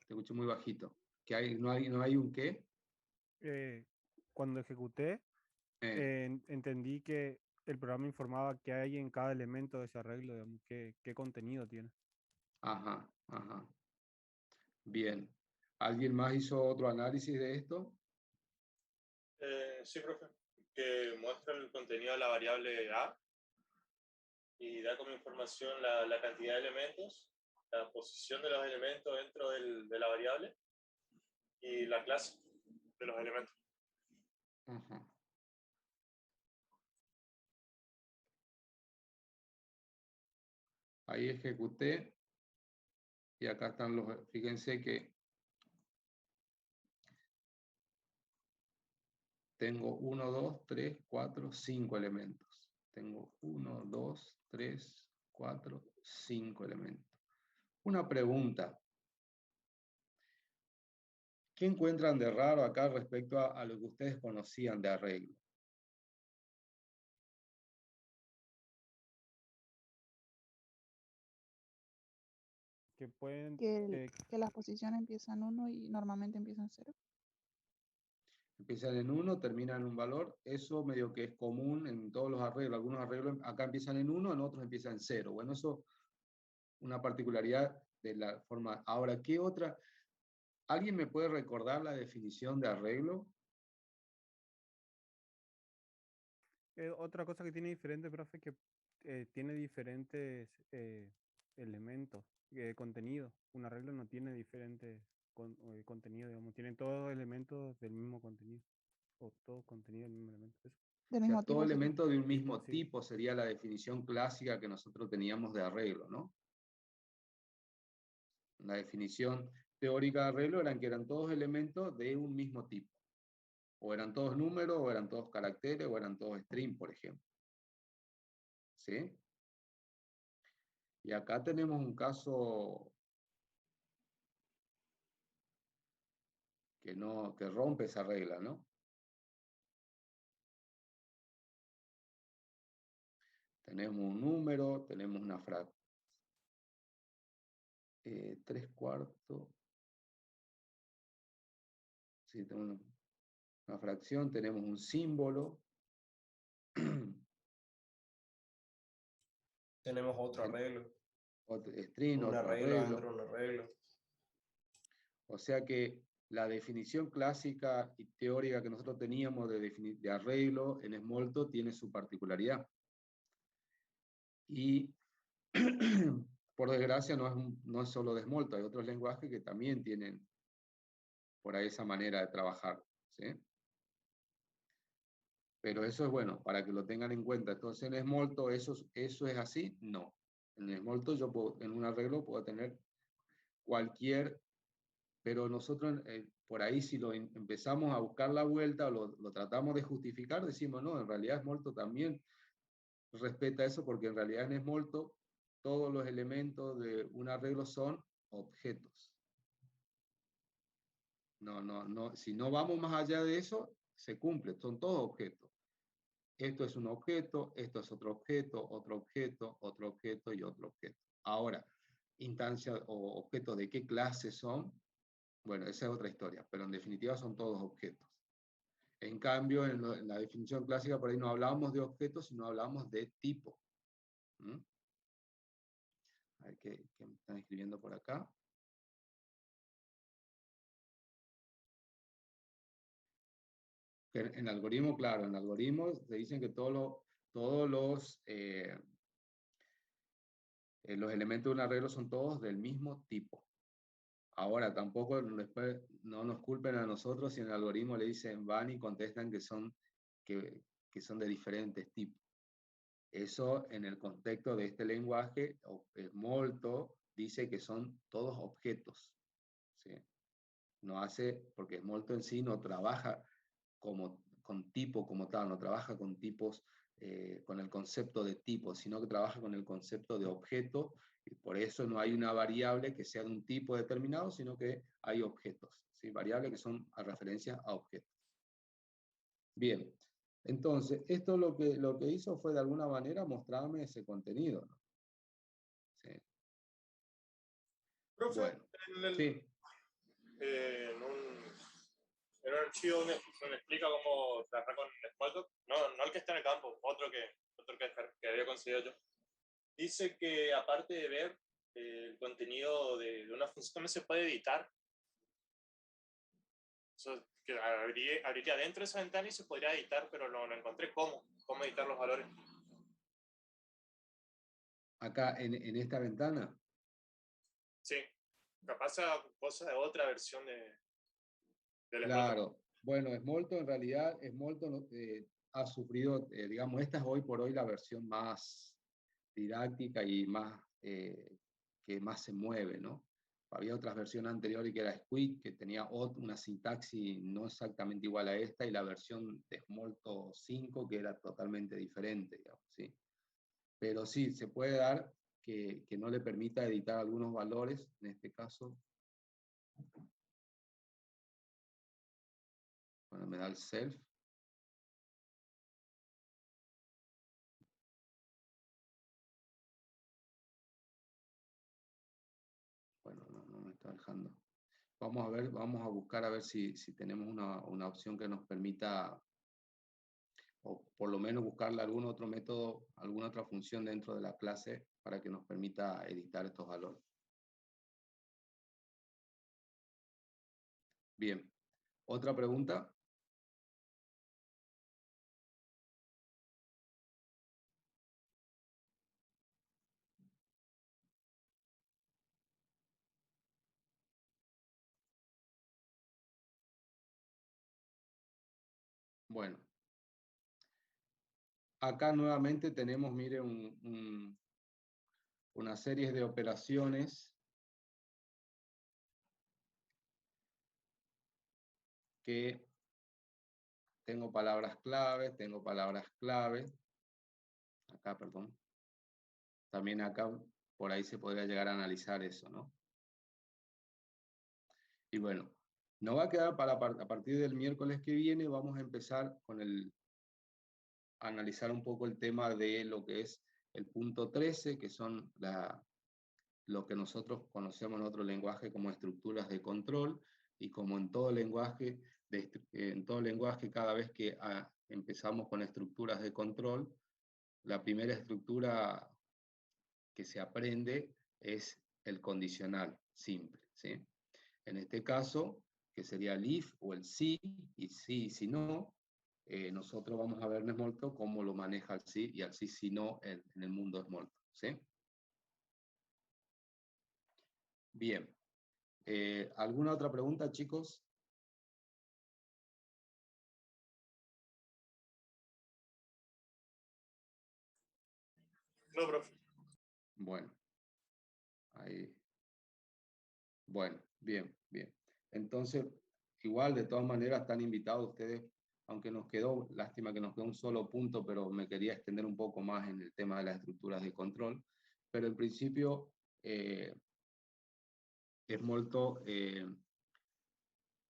te escucho muy bajito. ¿No hay un qué? Cuando ejecuté, entendí que el programa informaba qué hay en cada elemento de ese arreglo, digamos, qué contenido tiene. Ajá. Bien. ¿Alguien más hizo otro análisis de esto? Sí, profe. Que muestra el contenido de la variable A y da como información la cantidad de elementos, la posición de los elementos dentro de la variable y la clase de los elementos. Ajá. Ahí ejecuté y acá están fíjense que tengo 1, 2, 3, 4, 5 elementos. tengo 1, 2, 3, 4, 5 elementos. Una pregunta. ¿Qué encuentran de raro acá respecto a lo que ustedes conocían de arreglo? Que pueden... Que las posiciones empiezan 1 y normalmente empiezan 0. Empiezan en 1, terminan en un valor. Eso medio que es común en todos los arreglos. Algunos arreglos acá empiezan en 1, en otros empiezan en 0. Bueno, eso una particularidad de la forma. Ahora, ¿qué otra? ¿Alguien me puede recordar la definición de arreglo? Otra cosa que tiene diferente, profe, que tiene diferentes elementos de contenido. Un arreglo no tiene diferentes contenido, digamos. Tienen todos elementos del mismo contenido. O todo contenido del mismo elemento. Eso. Del mismo Todo tipo. elemento de un mismo sí. tipo sería la definición clásica que nosotros teníamos de arreglo, ¿no? La definición teórica de arreglo eran que eran todos elementos de un mismo tipo. O eran todos números, o eran todos caracteres, o eran todos string, por ejemplo. ¿Sí? Y acá tenemos un caso que rompe esa regla, ¿no? Tenemos un número, tenemos una fracción. 3/4. Sí, tenemos una fracción, tenemos un símbolo. Tenemos otro arreglo. String, Un otro arreglo arreglo. dentro de un arreglo. O sea que la definición clásica y teórica que nosotros teníamos de arreglo en Smalltalk tiene su particularidad. Y por desgracia no es solo de Smalltalk, hay otros lenguajes que también tienen por ahí esa manera de trabajar, ¿sí? Pero eso es bueno, para que lo tengan en cuenta. Entonces en Smalltalk eso es así, no. En Smalltalk yo en un arreglo puedo tener cualquier, pero nosotros por ahí si lo empezamos a buscar la vuelta o lo tratamos de justificar, decimos no, en realidad Smalltalk también respeta eso porque en realidad en Smalltalk todos los elementos de un arreglo son objetos. No, si no vamos más allá de eso, se cumple, son todos objetos. Esto es un objeto, esto es otro objeto, otro objeto, otro objeto y otro objeto. Ahora, instancias o objetos de qué clase son, bueno, esa es otra historia, pero en definitiva son todos objetos. En cambio, en la definición clásica por ahí no hablábamos de objetos, sino hablábamos de tipo. ¿Mm? A ver qué me están escribiendo por acá. En algoritmo, claro, en algoritmo se dicen que todos los elementos de un arreglo son todos del mismo tipo. Ahora, tampoco después no nos culpen a nosotros si en el algoritmo le dicen van y contestan que son de diferentes tipos. Eso en el contexto de este lenguaje, Smalltalk dice que son todos objetos. ¿Sí? No hace, porque Smalltalk en sí no trabaja con tipo como tal, no trabaja con tipos, con el concepto de tipo, sino que trabaja con el concepto de objeto, y por eso no hay una variable que sea de un tipo determinado, sino que hay objetos, ¿sí? Variables que son a referencia a objetos. Bien, entonces, esto lo que hizo fue de alguna manera mostrarme ese contenido, ¿no? Sí. Profe, bueno, sí. En un archivo donde explica cómo trabajar con Smalltalk, no el que está en el campo, otro que había conseguido yo. Dice que aparte de ver el contenido de una función, también se puede editar. Eso, que abriría dentro de esa ventana y se podría editar, pero no encontré cómo editar los valores. Acá en esta ventana. Sí, capaz a cosa de otra versión del Claro, Smalltalk. bueno, Smalltalk en realidad, Smalltalk ha sufrido, digamos, esta es hoy por hoy la versión más didáctica y más, que más se mueve, ¿no? había otras versiones anteriores que era Squid, que tenía una sintaxis no exactamente igual a esta, y la versión de Smalltalk 5, que era totalmente diferente, digamos, ¿sí? Pero sí, se puede dar que no le permita editar algunos valores, en este caso. Bueno, me da el self. Bueno, no me está dejando. Vamos a ver, vamos a buscar a ver si tenemos una opción que nos permita, o por lo menos buscarle algún otro método, alguna otra función dentro de la clase para que nos permita editar estos valores. Bien. ¿Otra pregunta? Bueno. Acá nuevamente tenemos, mire, una serie de operaciones que tengo palabras clave, acá, perdón. También acá, por ahí se podría llegar a analizar eso, ¿no? Y bueno, no va a quedar a partir del miércoles que viene, vamos a empezar con a analizar un poco el tema de lo que es el punto 13, que son lo que nosotros conocemos en otro lenguaje como estructuras de control, y como en todo lenguaje, cada vez que empezamos con estructuras de control, la primera estructura que se aprende es el condicional simple, ¿sí? En este caso, que sería el if o el si, y sí y si no, nosotros vamos a ver en Smalltalk cómo lo maneja el sí y el sí si no en el mundo Smalltalk, ¿sí? Bien. ¿Alguna otra pregunta, chicos? No, profe. Bueno. Ahí. Bueno, bien, bien. Entonces, igual, de todas maneras, están invitados ustedes, aunque nos quedó, lástima que nos quedó un solo punto, pero me quería extender un poco más en el tema de las estructuras de control. Pero en principio, Smalltalk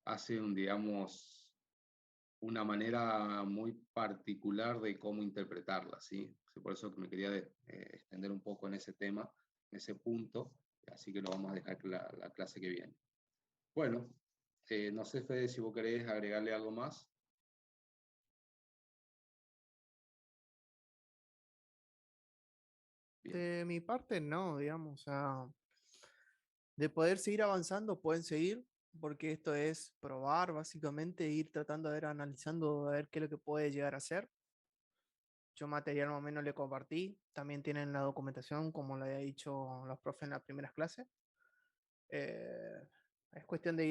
hace digamos, una manera muy particular de cómo interpretarla, ¿sí? Por eso que me quería extender un poco en ese tema, en ese punto, así que lo vamos a dejar la clase que viene. Bueno, no sé, Fede, si vos querés agregarle algo más. Bien. De mi parte, no, digamos, o sea, de poder seguir avanzando, pueden seguir, porque esto es probar, básicamente, ir tratando de ver, analizando, a ver qué es lo que puede llegar a ser. Yo material más o menos le compartí, también tienen la documentación, como le había dicho los profes en las primeras clases. Es cuestión de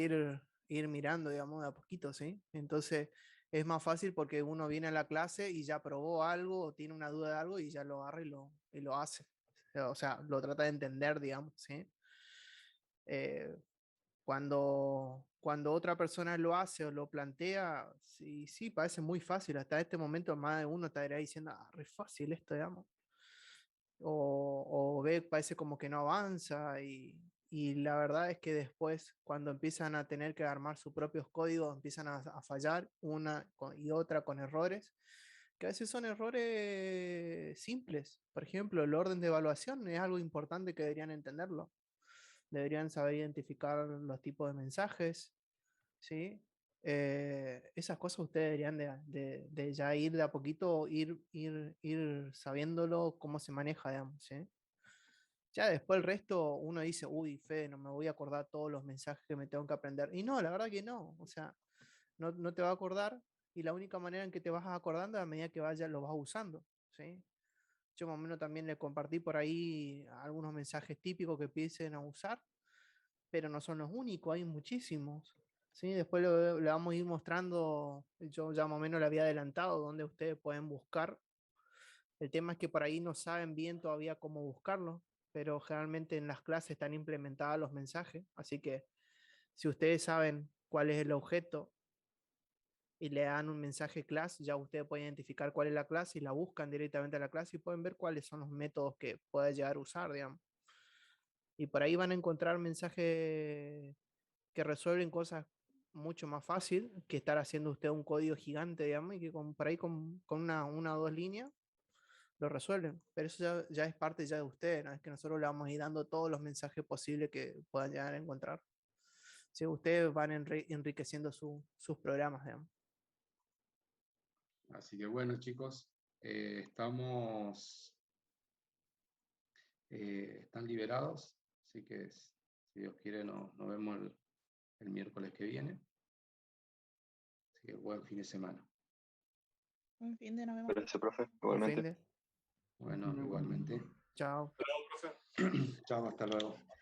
ir mirando, digamos, de a poquito, ¿sí? Entonces es más fácil porque uno viene a la clase y ya probó algo o tiene una duda de algo y ya lo agarra y lo hace. O sea, lo trata de entender, digamos, ¿sí? Cuando otra persona lo hace o lo plantea, sí, sí, parece muy fácil. Hasta este momento más de uno estaría diciendo, ah, re fácil esto, digamos. O ve, parece como que no avanza y la verdad es que después, cuando empiezan a tener que armar sus propios códigos, empiezan a fallar una y otra con errores, que a veces son errores simples. Por ejemplo, el orden de evaluación es algo importante que deberían entenderlo. Deberían saber identificar los tipos de mensajes, ¿sí? Esas cosas ustedes deberían de ya ir de a poquito, ir sabiéndolo cómo se maneja, digamos, ¿sí? Ya después el resto uno dice, uy, Fede, no me voy a acordar todos los mensajes que me tengo que aprender. Y no, la verdad que no. O sea, no te va a acordar y la única manera en que te vas acordando es a medida que vayas lo vas usando, ¿sí? Yo más o menos también le compartí por ahí algunos mensajes típicos que empiecen a usar, pero no son los únicos, hay muchísimos. ¿Sí? Después le vamos a ir mostrando, yo ya más o menos le había adelantado donde ustedes pueden buscar. El tema es que por ahí no saben bien todavía cómo buscarlo. pero generalmente en las clases están implementados los mensajes, así que si ustedes saben cuál es el objeto y le dan un mensaje class, ya ustedes pueden identificar cuál es la clase y la buscan directamente a la clase y pueden ver cuáles son los métodos que pueda llegar a usar, digamos. Y por ahí van a encontrar mensajes que resuelven cosas mucho más fácil que estar haciendo usted un código gigante, digamos, y que por ahí con una o dos líneas lo resuelven. Pero eso ya es parte ya de ustedes, ¿no? Es que nosotros le vamos a ir dando todos los mensajes posibles que puedan llegar a encontrar. Sí, ustedes van enriqueciendo sus programas, digamos. Así que bueno, chicos, están liberados, así que si Dios quiere nos vemos el miércoles que viene. Así que buen fin de semana. Un fin de, nos vemos. Gracias, profe. Igualmente. Bueno, igualmente. Chao. Hasta luego, profe. Chao, hasta luego.